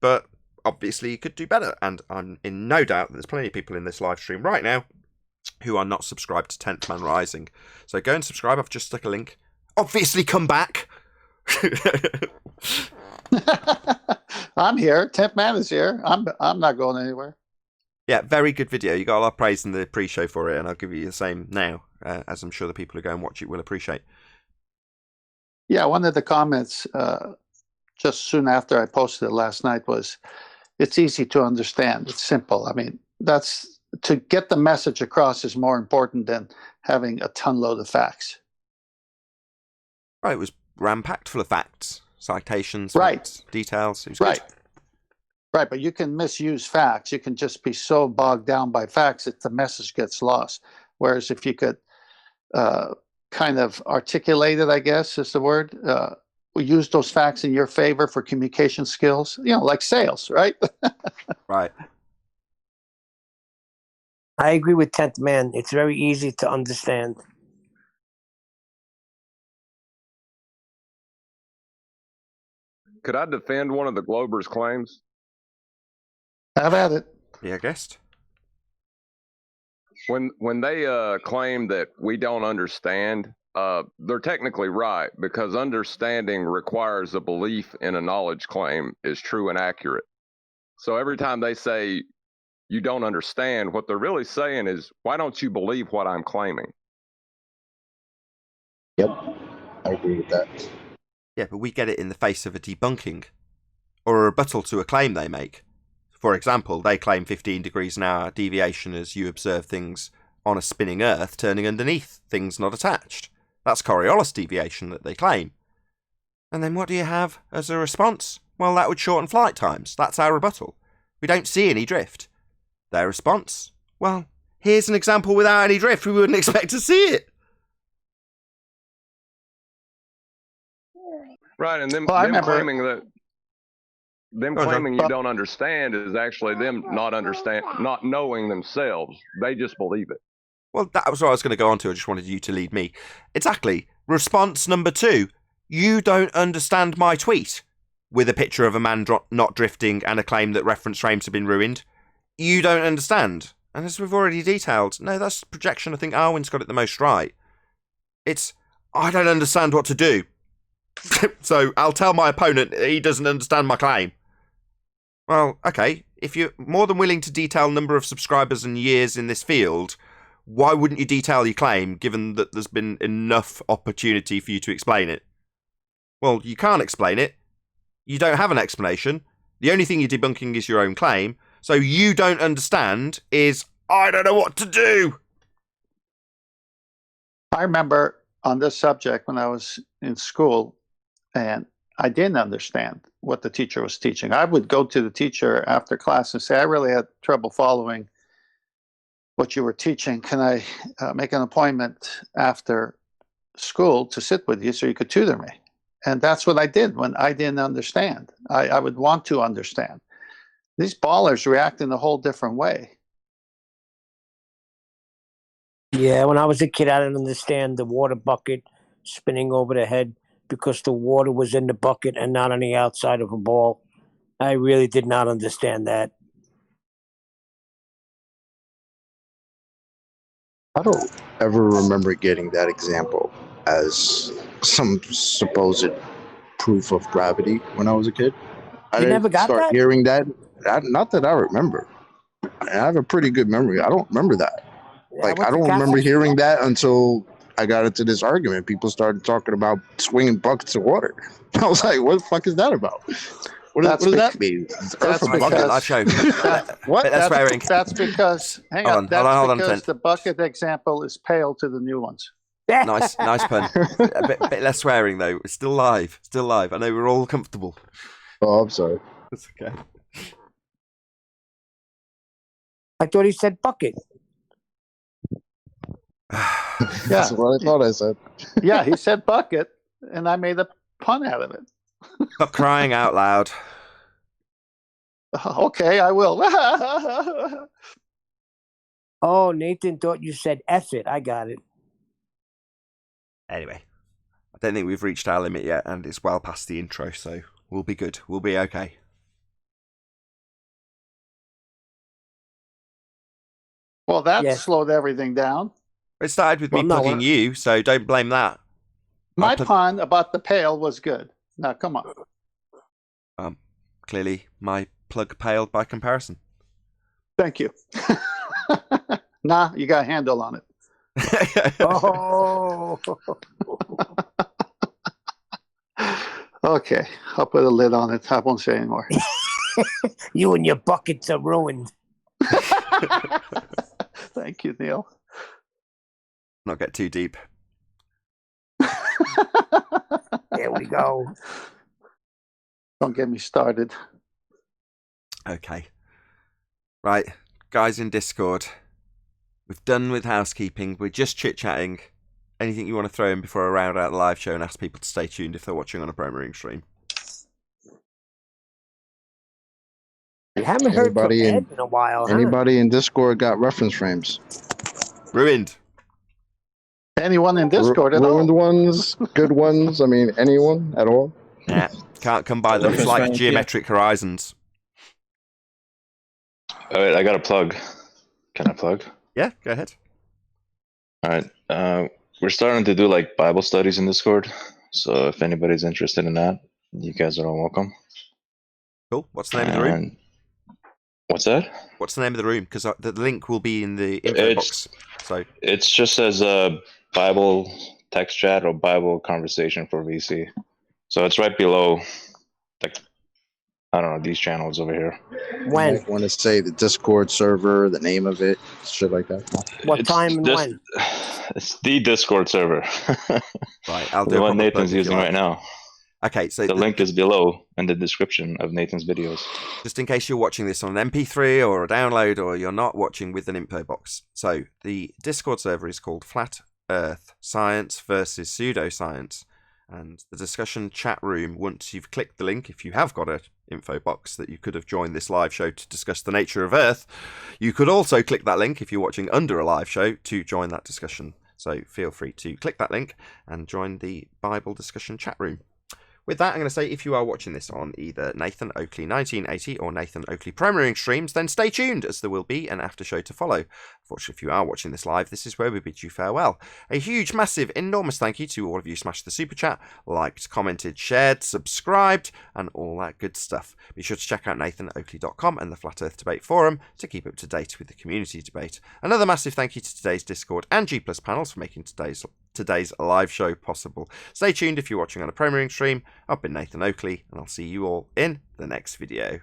but obviously he could do better. And I'm in no doubt that there's plenty of people in this live stream right now who are not subscribed to 10th Man Rising. So go and subscribe. I've just stuck a link. Obviously come back. I'm here. 10th Man is here. I'm not going anywhere. Yeah, very good video. You got a lot of praise in the pre-show for it, and I'll give you the same now, as I'm sure the people who go and watch it will appreciate. Yeah, one of the comments just soon after I posted it last night was, it's easy to understand. It's simple. I mean, that's to get the message across is more important than having a ton load of facts. Right, it was ram-packed full of facts, citations, right, facts, details. It was right. good. Right, but you can misuse facts. You can just be so bogged down by facts that the message gets lost. Whereas if you could kind of articulate it, I guess is the word, use those facts in your favor for communication skills, like sales, right? Right. I agree with 10th Man. It's very easy to understand. Could I defend one of the Globers' claims? Have at it. Be a guest. When they claim that we don't understand, they're technically right, because understanding requires a belief in a knowledge claim is true and accurate. So every time they say you don't understand, what they're really saying is, why don't you believe what I'm claiming? Yep, I agree with that. Yeah, but we get it in the face of a debunking or a rebuttal to a claim they make. For example, they claim 15 degrees an hour deviation as you observe things on a spinning Earth turning underneath, things not attached. That's Coriolis deviation that they claim. And then what do you have as a response? Well, that would shorten flight times. That's our rebuttal. We don't see any drift. Their response? Well, here's an example without any drift. We wouldn't expect to see it. Right, and them claiming that claiming you don't understand is actually them not knowing themselves. They just believe it. Well, that was what I was going to go on to. I just wanted you to lead me. Exactly. Response number 2. You don't understand my tweet. With a picture of a man not drifting and a claim that reference frames have been ruined. You don't understand. And as we've already detailed, no, that's projection. I think Arwen's got it the most right. It's, I don't understand what to do. So I'll tell my opponent he doesn't understand my claim. Well, okay, if you're more than willing to detail number of subscribers and years in this field, why wouldn't you detail your claim, given that there's been enough opportunity for you to explain it? Well, you can't explain it. You don't have an explanation. The only thing you're debunking is your own claim. So you don't understand is, I don't know what to do. I remember on this subject when I was in school, and I didn't understand what the teacher was teaching. I would go to the teacher after class and say, I really had trouble following what you were teaching. Can I make an appointment after school to sit with you so you could tutor me? And that's what I did when I didn't understand. I would want to understand. These ballers react in a whole different way. Yeah, when I was a kid, I didn't understand the water bucket spinning over the head because the water was in the bucket and not on the outside of a ball. I really did not understand that. I don't ever remember getting that example as some supposed proof of gravity when I was a kid. I You didn't never got start that? hearing that. Not that I remember. I have a pretty good memory. I don't remember that. Like, I don't remember hearing that until I got into this argument. People started talking about swinging buckets of water. I was like, what the fuck is that about? What does that mean? That's That's because, hang on, that's because the bucket example is pale to the new ones. Nice pun. A bit less swearing though. It's still live. I know we're all comfortable. Oh, I'm sorry. That's okay. I thought he said bucket. Yeah. That's what I thought I said. Yeah, he said bucket, and I made a pun out of it. Stop crying out loud. Okay, I will. Oh, Nathan thought you said F it. I got it. Anyway, I don't think we've reached our limit yet, and it's well past the intro, so we'll be good. We'll be okay. Well, that Yes. slowed everything down. It started with me Well, no, plugging you, so don't blame that. My plug- pun about the pail was good. Now, come on. Clearly, my plug paled by comparison. Thank you. Nah, you got a handle on it. Oh, Okay, I'll put a lid on it. I won't say anymore. you and your buckets are ruined. Thank you, Neil. Not get too deep. There we go. Don't get me started. Okay. Right, guys in Discord, we've done with housekeeping. We're just chit-chatting. Anything you want to throw in before I round out the live show and ask people to stay tuned if they're watching on a Premiering stream? We haven't heard from Anybody Ed in a while, huh? Anybody in Discord got reference frames? Ruined. Anyone in Discord at all? Ruined ones, good ones. I mean, anyone at all? Yeah, can't come by them. It's like Reference frames, geometric horizons. All right, I got a plug. Can I plug? Yeah, go ahead. All right. We're starting to do like Bible studies in Discord. So if anybody's interested in that, you guys are all welcome. Cool. What's the name of the room? And what's that? What's the name of the room? Because the link will be in the info box. So It's just as a Bible text chat or Bible conversation for VC. So it's right below, like, I don't know, these channels over here. When? I want to say the Discord server, the name of it, shit like that. What It's time and this- when? It's the Discord server. right, I'll do The a one proper plug Nathan's if you using like. right now. Okay, so The link is below in the description of Nathan's videos. just in case you're watching this on an MP3 or a download, or you're not watching with an info box. So the Discord server is called Flat Earth Science versus Pseudoscience. And the discussion chat room, once you've clicked the link, if you have got an info box that you could have joined this live show to discuss the nature of Earth, you could also click that link if you're watching under a live show to join that discussion. So feel free to click that link and join the Bible discussion chat room. With that, I'm going to say if you are watching this on either Nathan Oakley 1980 or Nathan Oakley Premiering streams, then stay tuned as there will be an after show to follow. Unfortunately, if you are watching this live, this is where we bid you farewell. A huge, massive, enormous thank you to all of you smashed the super chat, liked, commented, shared, subscribed, and all that good stuff. Be sure to check out nathanoakley.com and the Flat Earth Debate Forum to keep up to date with the community debate. Another massive thank you to today's Discord and G Plus panels for making today's live show possible. Stay tuned if you're watching on a Premiering stream. I've been Nathan Oakley, and I'll see you all in the next video.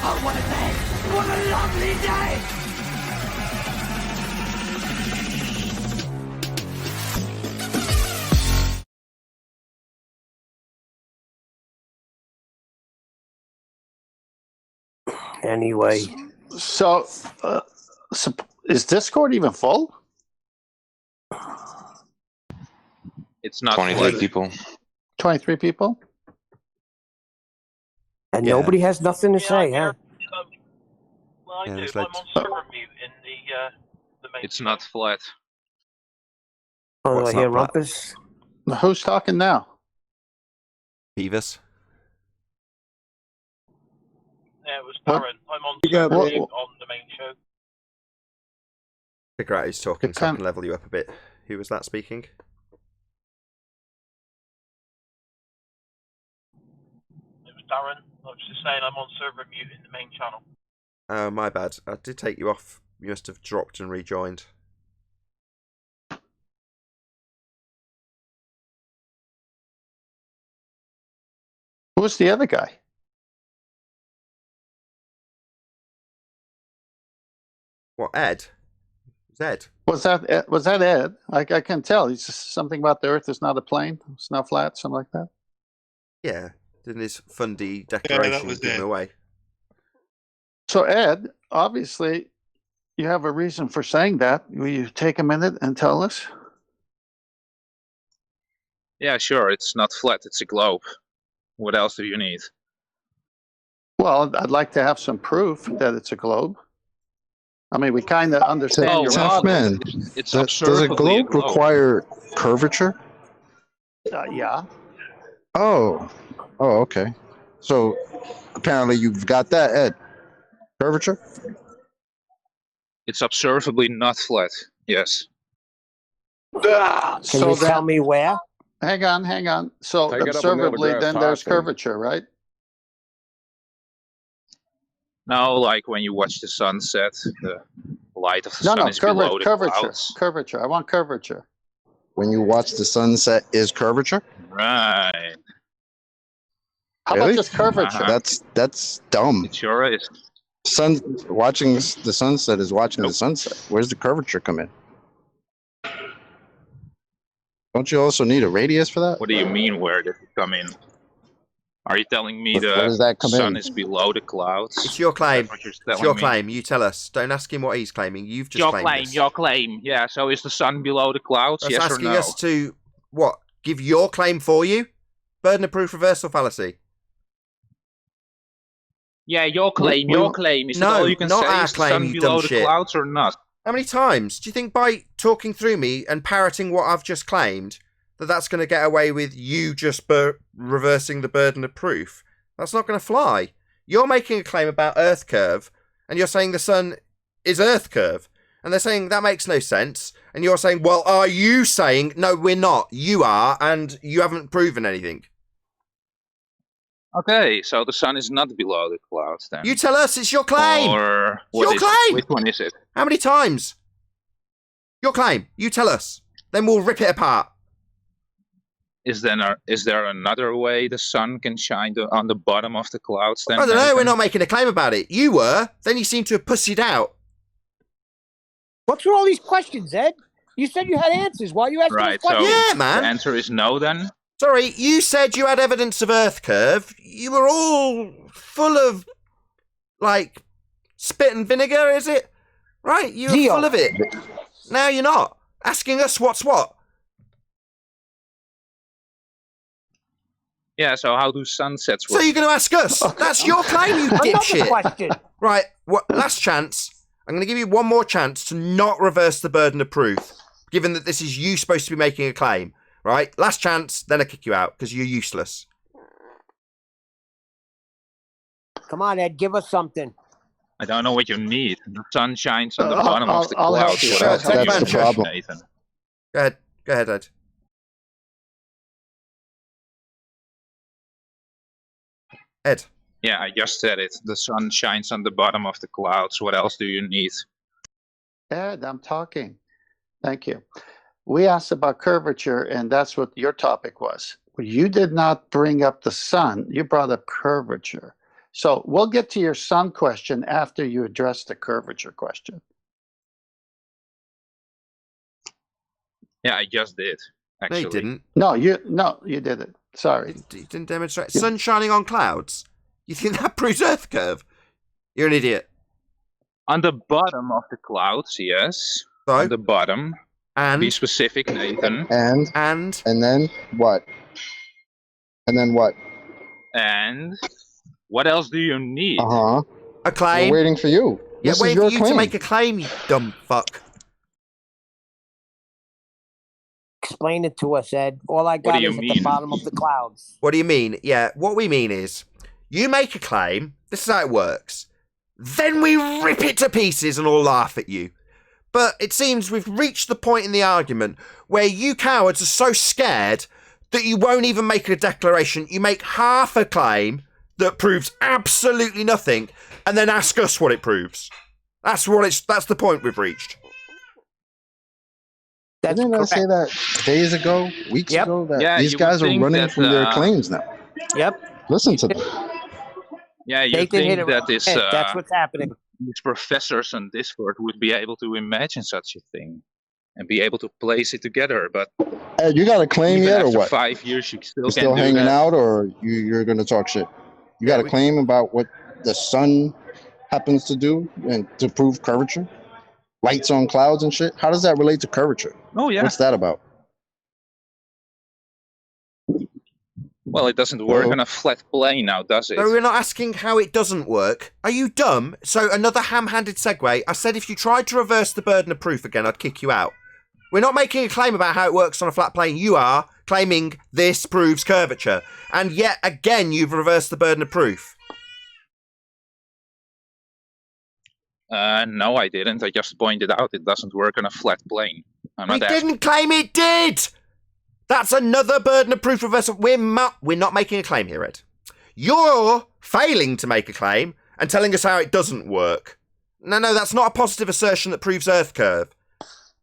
Oh, what a day! What a lovely day! Anyway, So, is Discord even full? It's not 23 flooded. people. 23 people? and Yeah. nobody has nothing to say, huh? Well, I Yeah, do. there's I'm loads. on server mute in the main. It's not flat. Oh, do I What's hear not flat? rumpus? Who's talking now? Beavis. Yeah, it was What? Darren. I'm on You got server it. mute on the main show. Figure out who's talking Good so I time. can level you up a bit. Who was that speaking? It was Darren. I was just saying I'm on server mute in the main channel. Oh, my bad. I did take you off. You must have dropped and rejoined. was the other guy? What, Ed? Was Ed? Was that Ed? I can tell. He's just something about the Earth is not a plane, it's not flat, something like that. Yeah, didn't his fundy declaration give him away? So Ed, obviously, you have a reason for saying that. Will you take a minute and tell us? Yeah, sure. It's not flat. It's a globe. What else do you need? Well, I'd like to have some proof that it's a globe. I mean, we kind of understand your Tough man. It's Does a globe require curvature? Yeah. Oh, okay. So apparently you've got that, Ed. Curvature? It's observably not flat. Yes. Can you tell me where? Hang on. So Take it up a observably, milligraph then there's high, please. curvature, right? No, like when you watch the sunset, the light of the sun is below the clouds. Curvature. I want curvature. When you watch the sunset is curvature? Right. How about just curvature? That's dumb. It sure is. Watching the sunset is watching the sunset. Where's the curvature come in? Don't you also need a radius for that? What do you mean, where did it come in? Are you telling me Where does that come sun in? is below the clouds? It's your claim. What you're It's telling your me? claim. You tell us. Don't ask him what he's claiming. You've just claimed this. Your claim. Yeah, so is the sun below the clouds? That's yes or asking no? us to, what, give your claim for you? Burden of proof reversal fallacy. Yeah, your claim. Your claim. Is that all you can not say? our Is the claim, sun you below dumb the shit. clouds or not? How many times do you think by talking through me and parroting what I've just claimed that's going to get away with you just reversing the burden of proof? That's not going to fly. You're making a claim about Earth curve, and you're saying the sun is Earth curve. And they're saying that makes no sense. And you're saying, well, are you saying, no, we're not. You are, and you haven't proven anything. Okay, so the sun is not below the clouds then. You tell us, it's your claim. Or Your what is claim. it? Which one is it? How many times? Your claim. You tell us. Then we'll rip it apart. Is there another way the sun can shine on the bottom of the clouds then? I don't know, Nathan? we're not making a claim about it. You were, then you seem to have pussied out. What's with all these questions, Ed? You said you had answers. Why are you asking Right, these questions? Yeah, man. The answer is no then? Sorry, you said you had evidence of Earth curve. You were all full of, like, spit and vinegar, is it? Right, you were full of it. Now you're not. Asking us what's what. Yeah, so how do sunsets So work? you're going to ask us? That's your claim, you dipshit. Question. Right, last chance. I'm going to give you one more chance to not reverse the burden of proof, given that this is you supposed to be making a claim. Right, last chance, then I kick you out, because you're useless. Come on, Ed, give us something. I don't know what you need. The sun shines on the bottom of the I'll help clouds. you. What else do you That's the need, problem. Nathan? Go ahead, Ed. Ed. Yeah, I just said it. The sun shines on the bottom of the clouds. What else do you need? Ed, I'm talking. Thank you. We asked about curvature, and that's what your topic was. You did not bring up the sun. You brought up curvature. So we'll get to your sun question after you address the curvature question. Yeah, I just did. Actually. No, you didn't. No, you didn't. Sorry. You didn't demonstrate. Sun shining on clouds? You think that proves Earth curve? You're an idiot. On the bottom of the clouds, yes. So? On the bottom. And? Be specific, Nathan. And then what? And then what? And what else do you need? A claim. We're waiting for you. Yeah, This is waiting for your you claim. to make a claim, you dumb fuck. Explain it to us, Ed. All I got is at the bottom of the clouds. What do you mean? Yeah, what we mean is, you make a claim, this is how it works, then we rip it to pieces and all laugh at you. But it seems we've reached the point in the argument where you cowards are so scared that you won't even make a declaration. You make half a claim that proves absolutely nothing and then ask us what it proves. That's the point we've reached. Didn't I say that days ago, weeks ago, that these guys are running from their claims now? Yep. Listen to them. Yeah, you Nathan hit think it that right. That's what's happening. these professors on Discord would be able to imagine such a thing and be able to place it together, but Hey, you got a claim even yet, or after what? 5 years, you still You can't still do hanging that. out, or you're going to talk shit? You got a claim about what the sun happens to do and to prove curvature? Lights on clouds and shit? How does that relate to curvature? Oh, yeah. What's that about? Well, it doesn't work Uh-oh. on a flat plane now, does it? No, we're not asking how it doesn't work. Are you dumb? So another ham-handed segue. I said if you tried to reverse the burden of proof again, I'd kick you out. We're not making a claim about how it works on a flat plane. You are claiming this proves curvature. And yet again, you've reversed the burden of proof. No, I didn't. I just pointed out it doesn't work on a flat plane. I'm We not asking. didn't claim it did! That's another burden of proof reversal. We're not making a claim here, Ed. You're failing to make a claim and telling us how it doesn't work. No, that's not a positive assertion that proves Earth curve.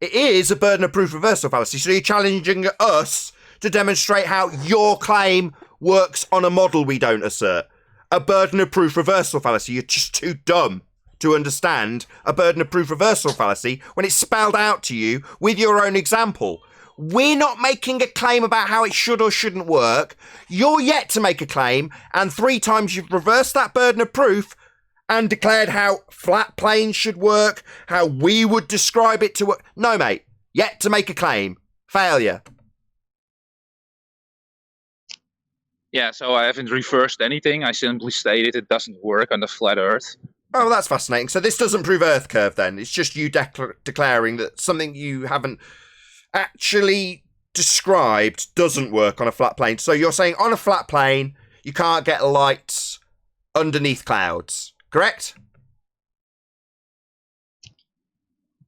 It is a burden of proof reversal fallacy, so you're challenging us to demonstrate how your claim works on a model we don't assert. A burden of proof reversal fallacy. You're just too dumb to understand a burden of proof reversal fallacy when it's spelled out to you with your own example. We're not making a claim about how it should or shouldn't work. You're yet to make a claim, and 3 times you've reversed that burden of proof and declared how flat planes should work, how we would describe it to work. No, mate. Yet to make a claim. Failure. Yeah, so I haven't reversed anything. I simply stated it doesn't work on the flat Earth. Oh, that's fascinating. So this doesn't prove Earth curve then. It's just you declaring that something you haven't actually described doesn't work on a flat plane. So you're saying on a flat plane, you can't get lights underneath clouds, correct?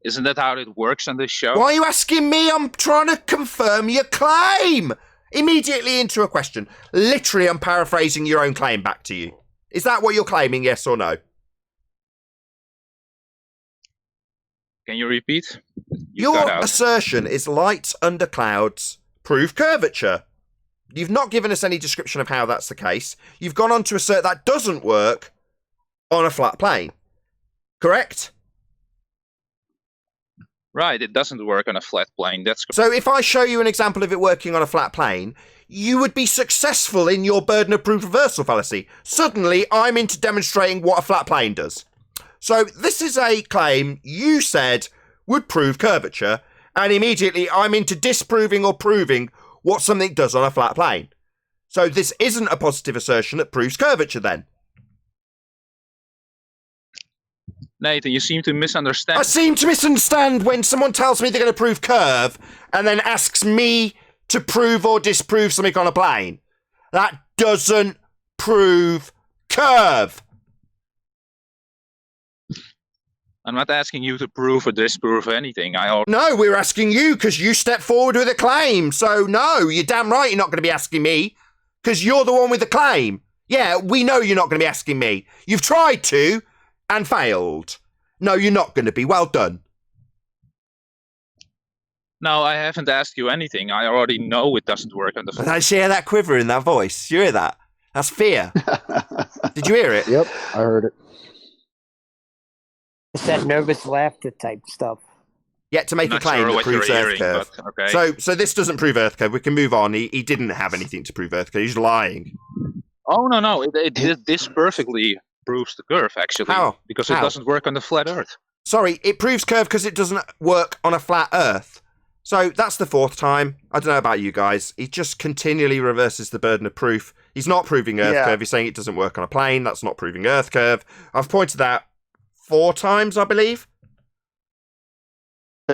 Isn't that how it works on this show? Why are you asking me? I'm trying to confirm your claim. Immediately into a question. Literally, I'm paraphrasing your own claim back to you. Is that what you're claiming, yes or no? Can you repeat? Your assertion is lights under clouds prove curvature. You've not given us any description of how that's the case. You've gone on to assert that doesn't work on a flat plane. Correct? Right, it doesn't work on a flat plane. That's So if I show you an example of it working on a flat plane, you would be successful in your burden of proof reversal fallacy. Suddenly, I'm into demonstrating what a flat plane does. So this is a claim you said would prove curvature, and immediately I'm into disproving or proving what something does on a flat plane. So this isn't a positive assertion that proves curvature then. Nathan, you seem to misunderstand. I seem to misunderstand when someone tells me they're going to prove curve and then asks me to prove or disprove something on a plane. That doesn't prove curve. I'm not asking you to prove or disprove anything. No, we're asking you because you stepped forward with a claim. So no, you're damn right you're not going to be asking me because you're the one with the claim. Yeah, we know you're not going to be asking me. You've tried to and failed. No, you're not going to be. Well done. No, I haven't asked you anything. I already know it doesn't work on the I hear that quiver in that voice. You hear that? That's fear. Did you hear it? Yep, I heard it. It's that nervous laughter type stuff. Yet to make a claim that proves Earth curve. Okay. So this doesn't prove Earth curve. We can move on. He didn't have anything to prove Earth curve. He's lying. Oh, no. This perfectly proves the curve, actually. How? Because How? it doesn't work on the flat Earth. Sorry, it proves curve because it doesn't work on a flat Earth. So that's the 4th time. I don't know about you guys. He just continually reverses the burden of proof. He's not proving Earth curve. He's saying it doesn't work on a plane. That's not proving Earth curve. I've pointed out 4 times, I believe.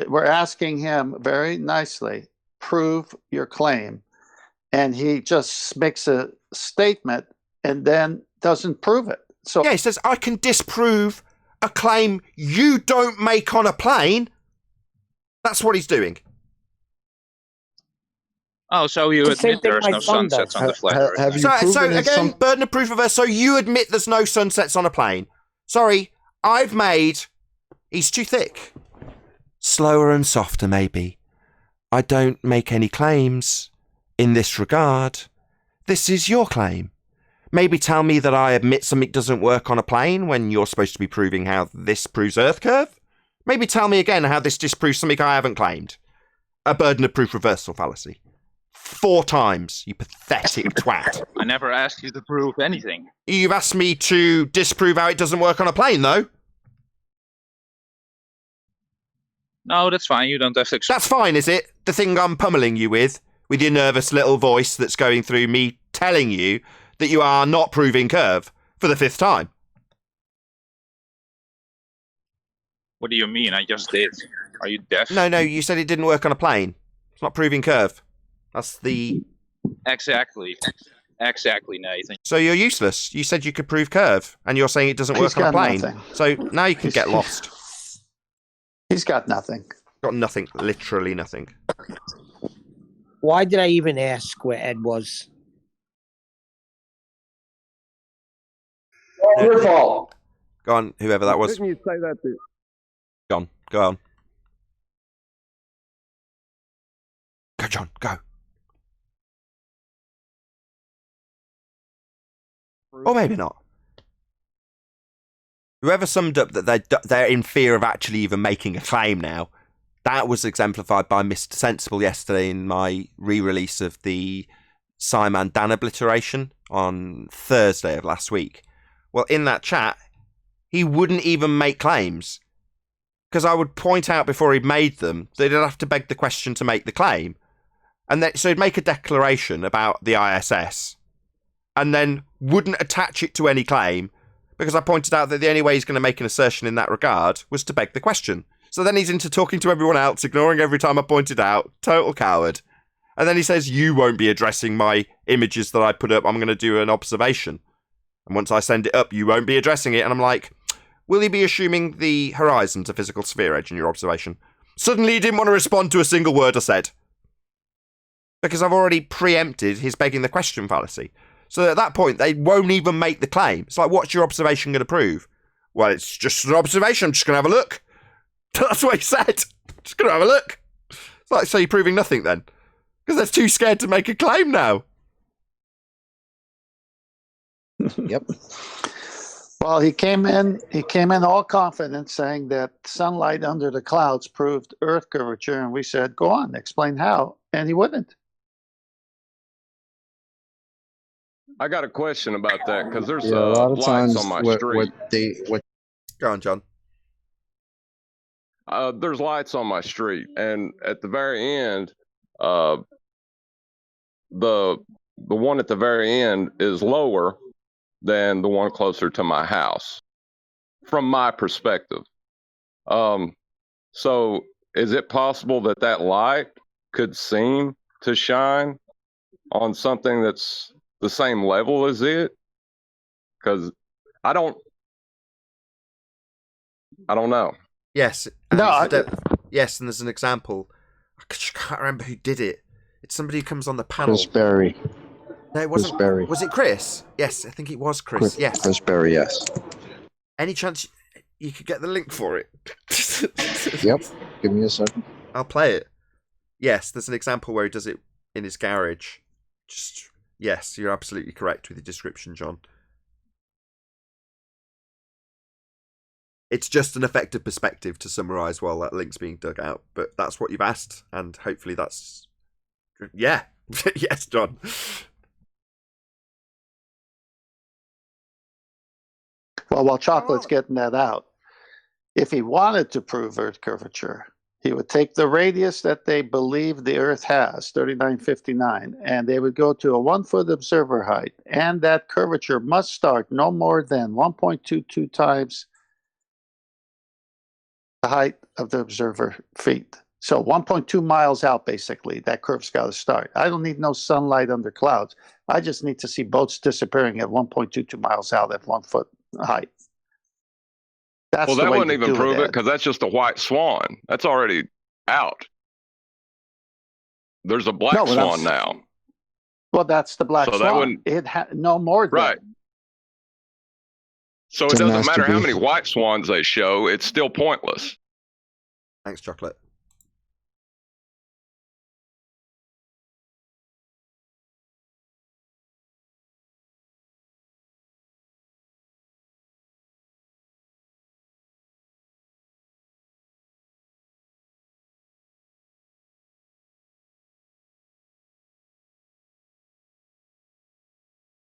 We're asking him very nicely, prove your claim. And he just makes a statement and then doesn't prove it. So yeah, he says, I can disprove a claim you don't make on a plane. That's what he's doing. Oh, so you admit there's no sunsets on the flat Earth. Have you So proven again, burden of proof reverse. So you admit there's no sunsets on a plane. Sorry, I've made... He's too thick. Slower and softer, maybe. I don't make any claims in this regard. This is your claim. Maybe tell me that I admit something doesn't work on a plane when you're supposed to be proving how this proves Earth curve. Maybe tell me again how this disproves something I haven't claimed. A burden of proof reversal fallacy. 4 times, you pathetic twat. I never asked you to prove anything. You've asked me to disprove how it doesn't work on a plane, though. No, that's fine. You don't have to. That's fine, is it? The thing I'm pummeling you with your nervous little voice that's going through me telling you that you are not proving curve for the 5th time. What do you mean? I just did. Are you deaf? No, you said it didn't work on a plane. It's not proving curve. That's the... Exactly, Nathan. So you're useless. You said you could prove curve, and you're saying it doesn't work on a plane. Nothing. So now you can get lost. He's got nothing. Got nothing. Literally nothing. Why did I even ask where Ed was? Your fault. Go on, whoever that was. Didn't you say that to... John, go on. Go, John, go. Or maybe not. Whoever summed up that they're in fear of actually even making a claim now, that was exemplified by Mr. Sensible yesterday in my re-release of the Simon Dan obliteration on Thursday of last week. Well, in that chat, he wouldn't even make claims. Because I would point out before he'd made them that he'd have to beg the question to make the claim. And then, so he'd make a declaration about the ISS and then wouldn't attach it to any claim because I pointed out that the only way he's going to make an assertion in that regard was to beg the question. So then he's into talking to everyone else, ignoring every time I pointed out. Total coward. And then he says, you won't be addressing my images that I put up. I'm going to do an observation. And once I send it up, you won't be addressing it. And I'm like, will you be assuming the horizon's a physical sphere edge in your observation? Suddenly he didn't want to respond to a single word I said. Because I've already preempted his begging the question fallacy. So at that point, they won't even make the claim. It's like, what's your observation going to prove? Well, it's just an observation. I'm just going to have a look. That's what he said. Just going to have a look. It's like, so you're proving nothing then? Because they're too scared to make a claim now. Yep. Well, he came in all confident saying that sunlight under the clouds proved Earth curvature, and we said, go on, explain how. And he wouldn't. I got a question about that because there's Yeah, a lot of lights times on my what street. Go on, John. There's lights on my street, and at the very end, the one at the very end is lower than the one closer to my house, from my perspective. So is it possible that that light could seem to shine on something that's the same level as it? Because I don't know. Yes. Yes, and there's an example. I just can't remember who did it. It's somebody who comes on the panel. Chris Berry. No, it wasn't. Chris Berry. Was it Chris? Yes, I think it was Chris. Yes. Chris Berry, yes. Any chance you could get the link for it? Yep. Give me a second. I'll play it. Yes, there's an example where he does it in his garage. Yes, you're absolutely correct with your description, John. It's just an effective perspective to summarise while that link's being dug out. But that's what you've asked, and hopefully that's... Yeah. Yes, John. Well, while Chocolate's getting that out, if he wanted to prove Earth curvature, he would take the radius that they believe the Earth has, 3959, and they would go to a 1-foot observer height, and that curvature must start no more than 1.22 times the height of the observer feet. So 1.2 miles out, basically, that curve's got to start. I don't need no sunlight under clouds. I just need to see boats disappearing at 1.22 miles out at 1 foot height. That's well, the that way wouldn't you even do prove it Ed. because that's just a white swan. That's already out. There's a black swan now. Well, that's the black So that swan. wouldn't- It no more than. Right. So it It's a doesn't matter how masterpiece. many white swans they show, it's still pointless. Thanks, Chocolate.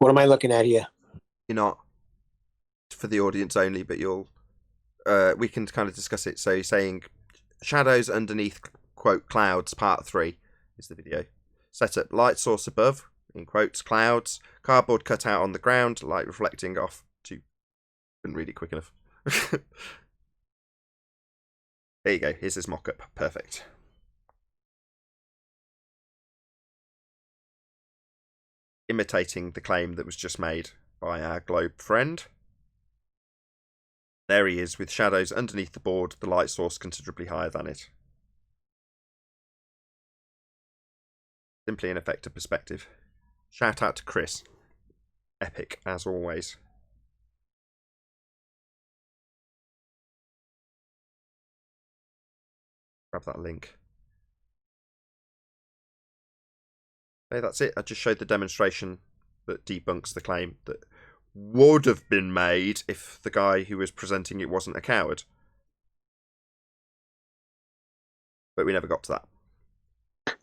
What am I looking at here? You're not for the audience only, but you'll. We can kind of discuss it. So you're saying shadows underneath quote clouds part 3 is the video. Set up light source above in quotes clouds, cardboard cut out on the ground, light reflecting off to. Couldn't read it quick enough. There you go. Here's his mock-up. Perfect. Imitating the claim that was just made by our globe friend. There he is with shadows underneath the board, the light source considerably higher than it. Simply an effective perspective. Shout out to Chris. Epic, as always. Grab that link. Okay, that's it. I just showed the demonstration that debunks the claim that would have been made if the guy who was presenting it wasn't a coward. But we never got to that.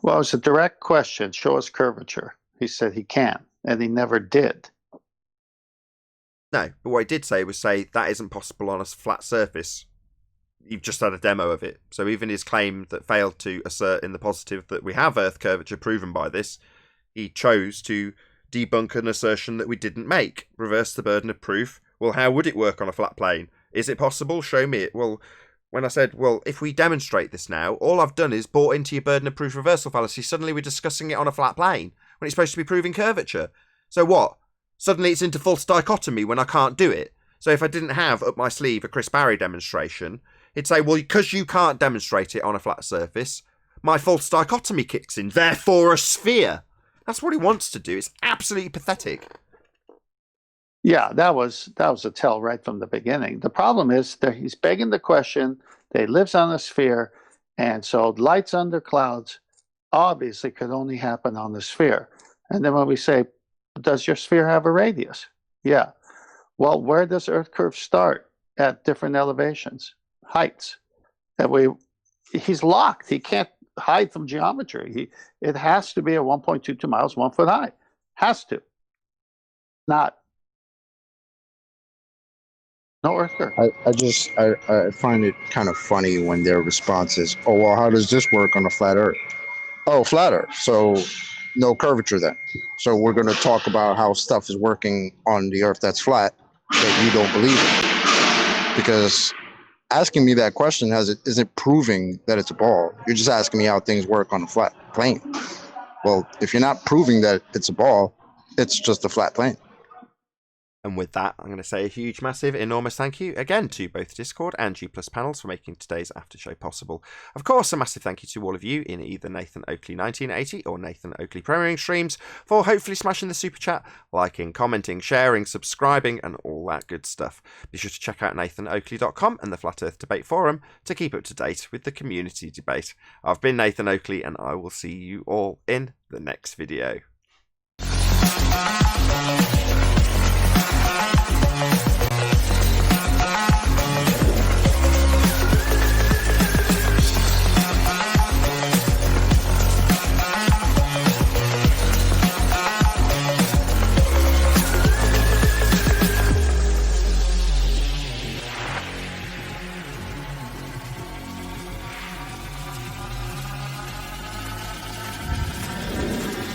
Well, it's a direct question. Show us curvature. He said he can, and he never did. No, but what he did say was say that isn't possible on a flat surface. You've just had a demo of it. So even his claim that failed to assert in the positive that we have Earth curvature proven by this, he chose to debunk an assertion that we didn't make. Reverse the burden of proof. Well, how would it work on a flat plane? Is it possible? Show me it. Well, when I said, well, if we demonstrate this now, all I've done is bought into your burden of proof reversal fallacy. Suddenly we're discussing it on a flat plane when it's supposed to be proving curvature. So what? Suddenly it's into false dichotomy when I can't do it. So if I didn't have up my sleeve a Chris Barry demonstration, he'd say, well, because you can't demonstrate it on a flat surface, my false dichotomy kicks in, therefore a sphere. That's what he wants to do. It's absolutely pathetic. Yeah, that was a tell right from the beginning. The problem is that he's begging the question that he lives on a sphere, and so lights under clouds obviously could only happen on the sphere. And then when we say, does your sphere have a radius? Yeah. Well, where does Earth curve start at different elevations? Heights. He's locked. He can't hide from geometry. It has to be at 1.22 miles, 1 foot high. Has to. Not. No Earth curve. I find it kind of funny when their response is, oh, well, how does this work on a flat Earth? Oh, flat Earth. So no curvature then. So we're going to talk about how stuff is working on the Earth that's flat that you don't believe in. Because asking me that question isn't proving that it's a ball. You're just asking me how things work on a flat plane. Well, if you're not proving that it's a ball, it's just a flat plane. And with that, I'm going to say a huge, massive, enormous thank you again to both Discord and G Plus panels for making today's after show possible. Of course, a massive thank you to all of you in either Nathan Oakley 1980 or Nathan Oakley premiering streams for hopefully smashing the super chat, liking, commenting, sharing, subscribing, and all that good stuff. Be sure to check out nathanoakley.com and the Flat Earth Debate Forum to keep up to date with the community debate. I've been Nathan Oakley, and I will see you all in the next video.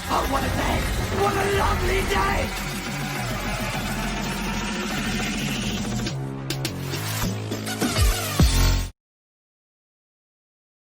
Oh, what a day! What a lovely day!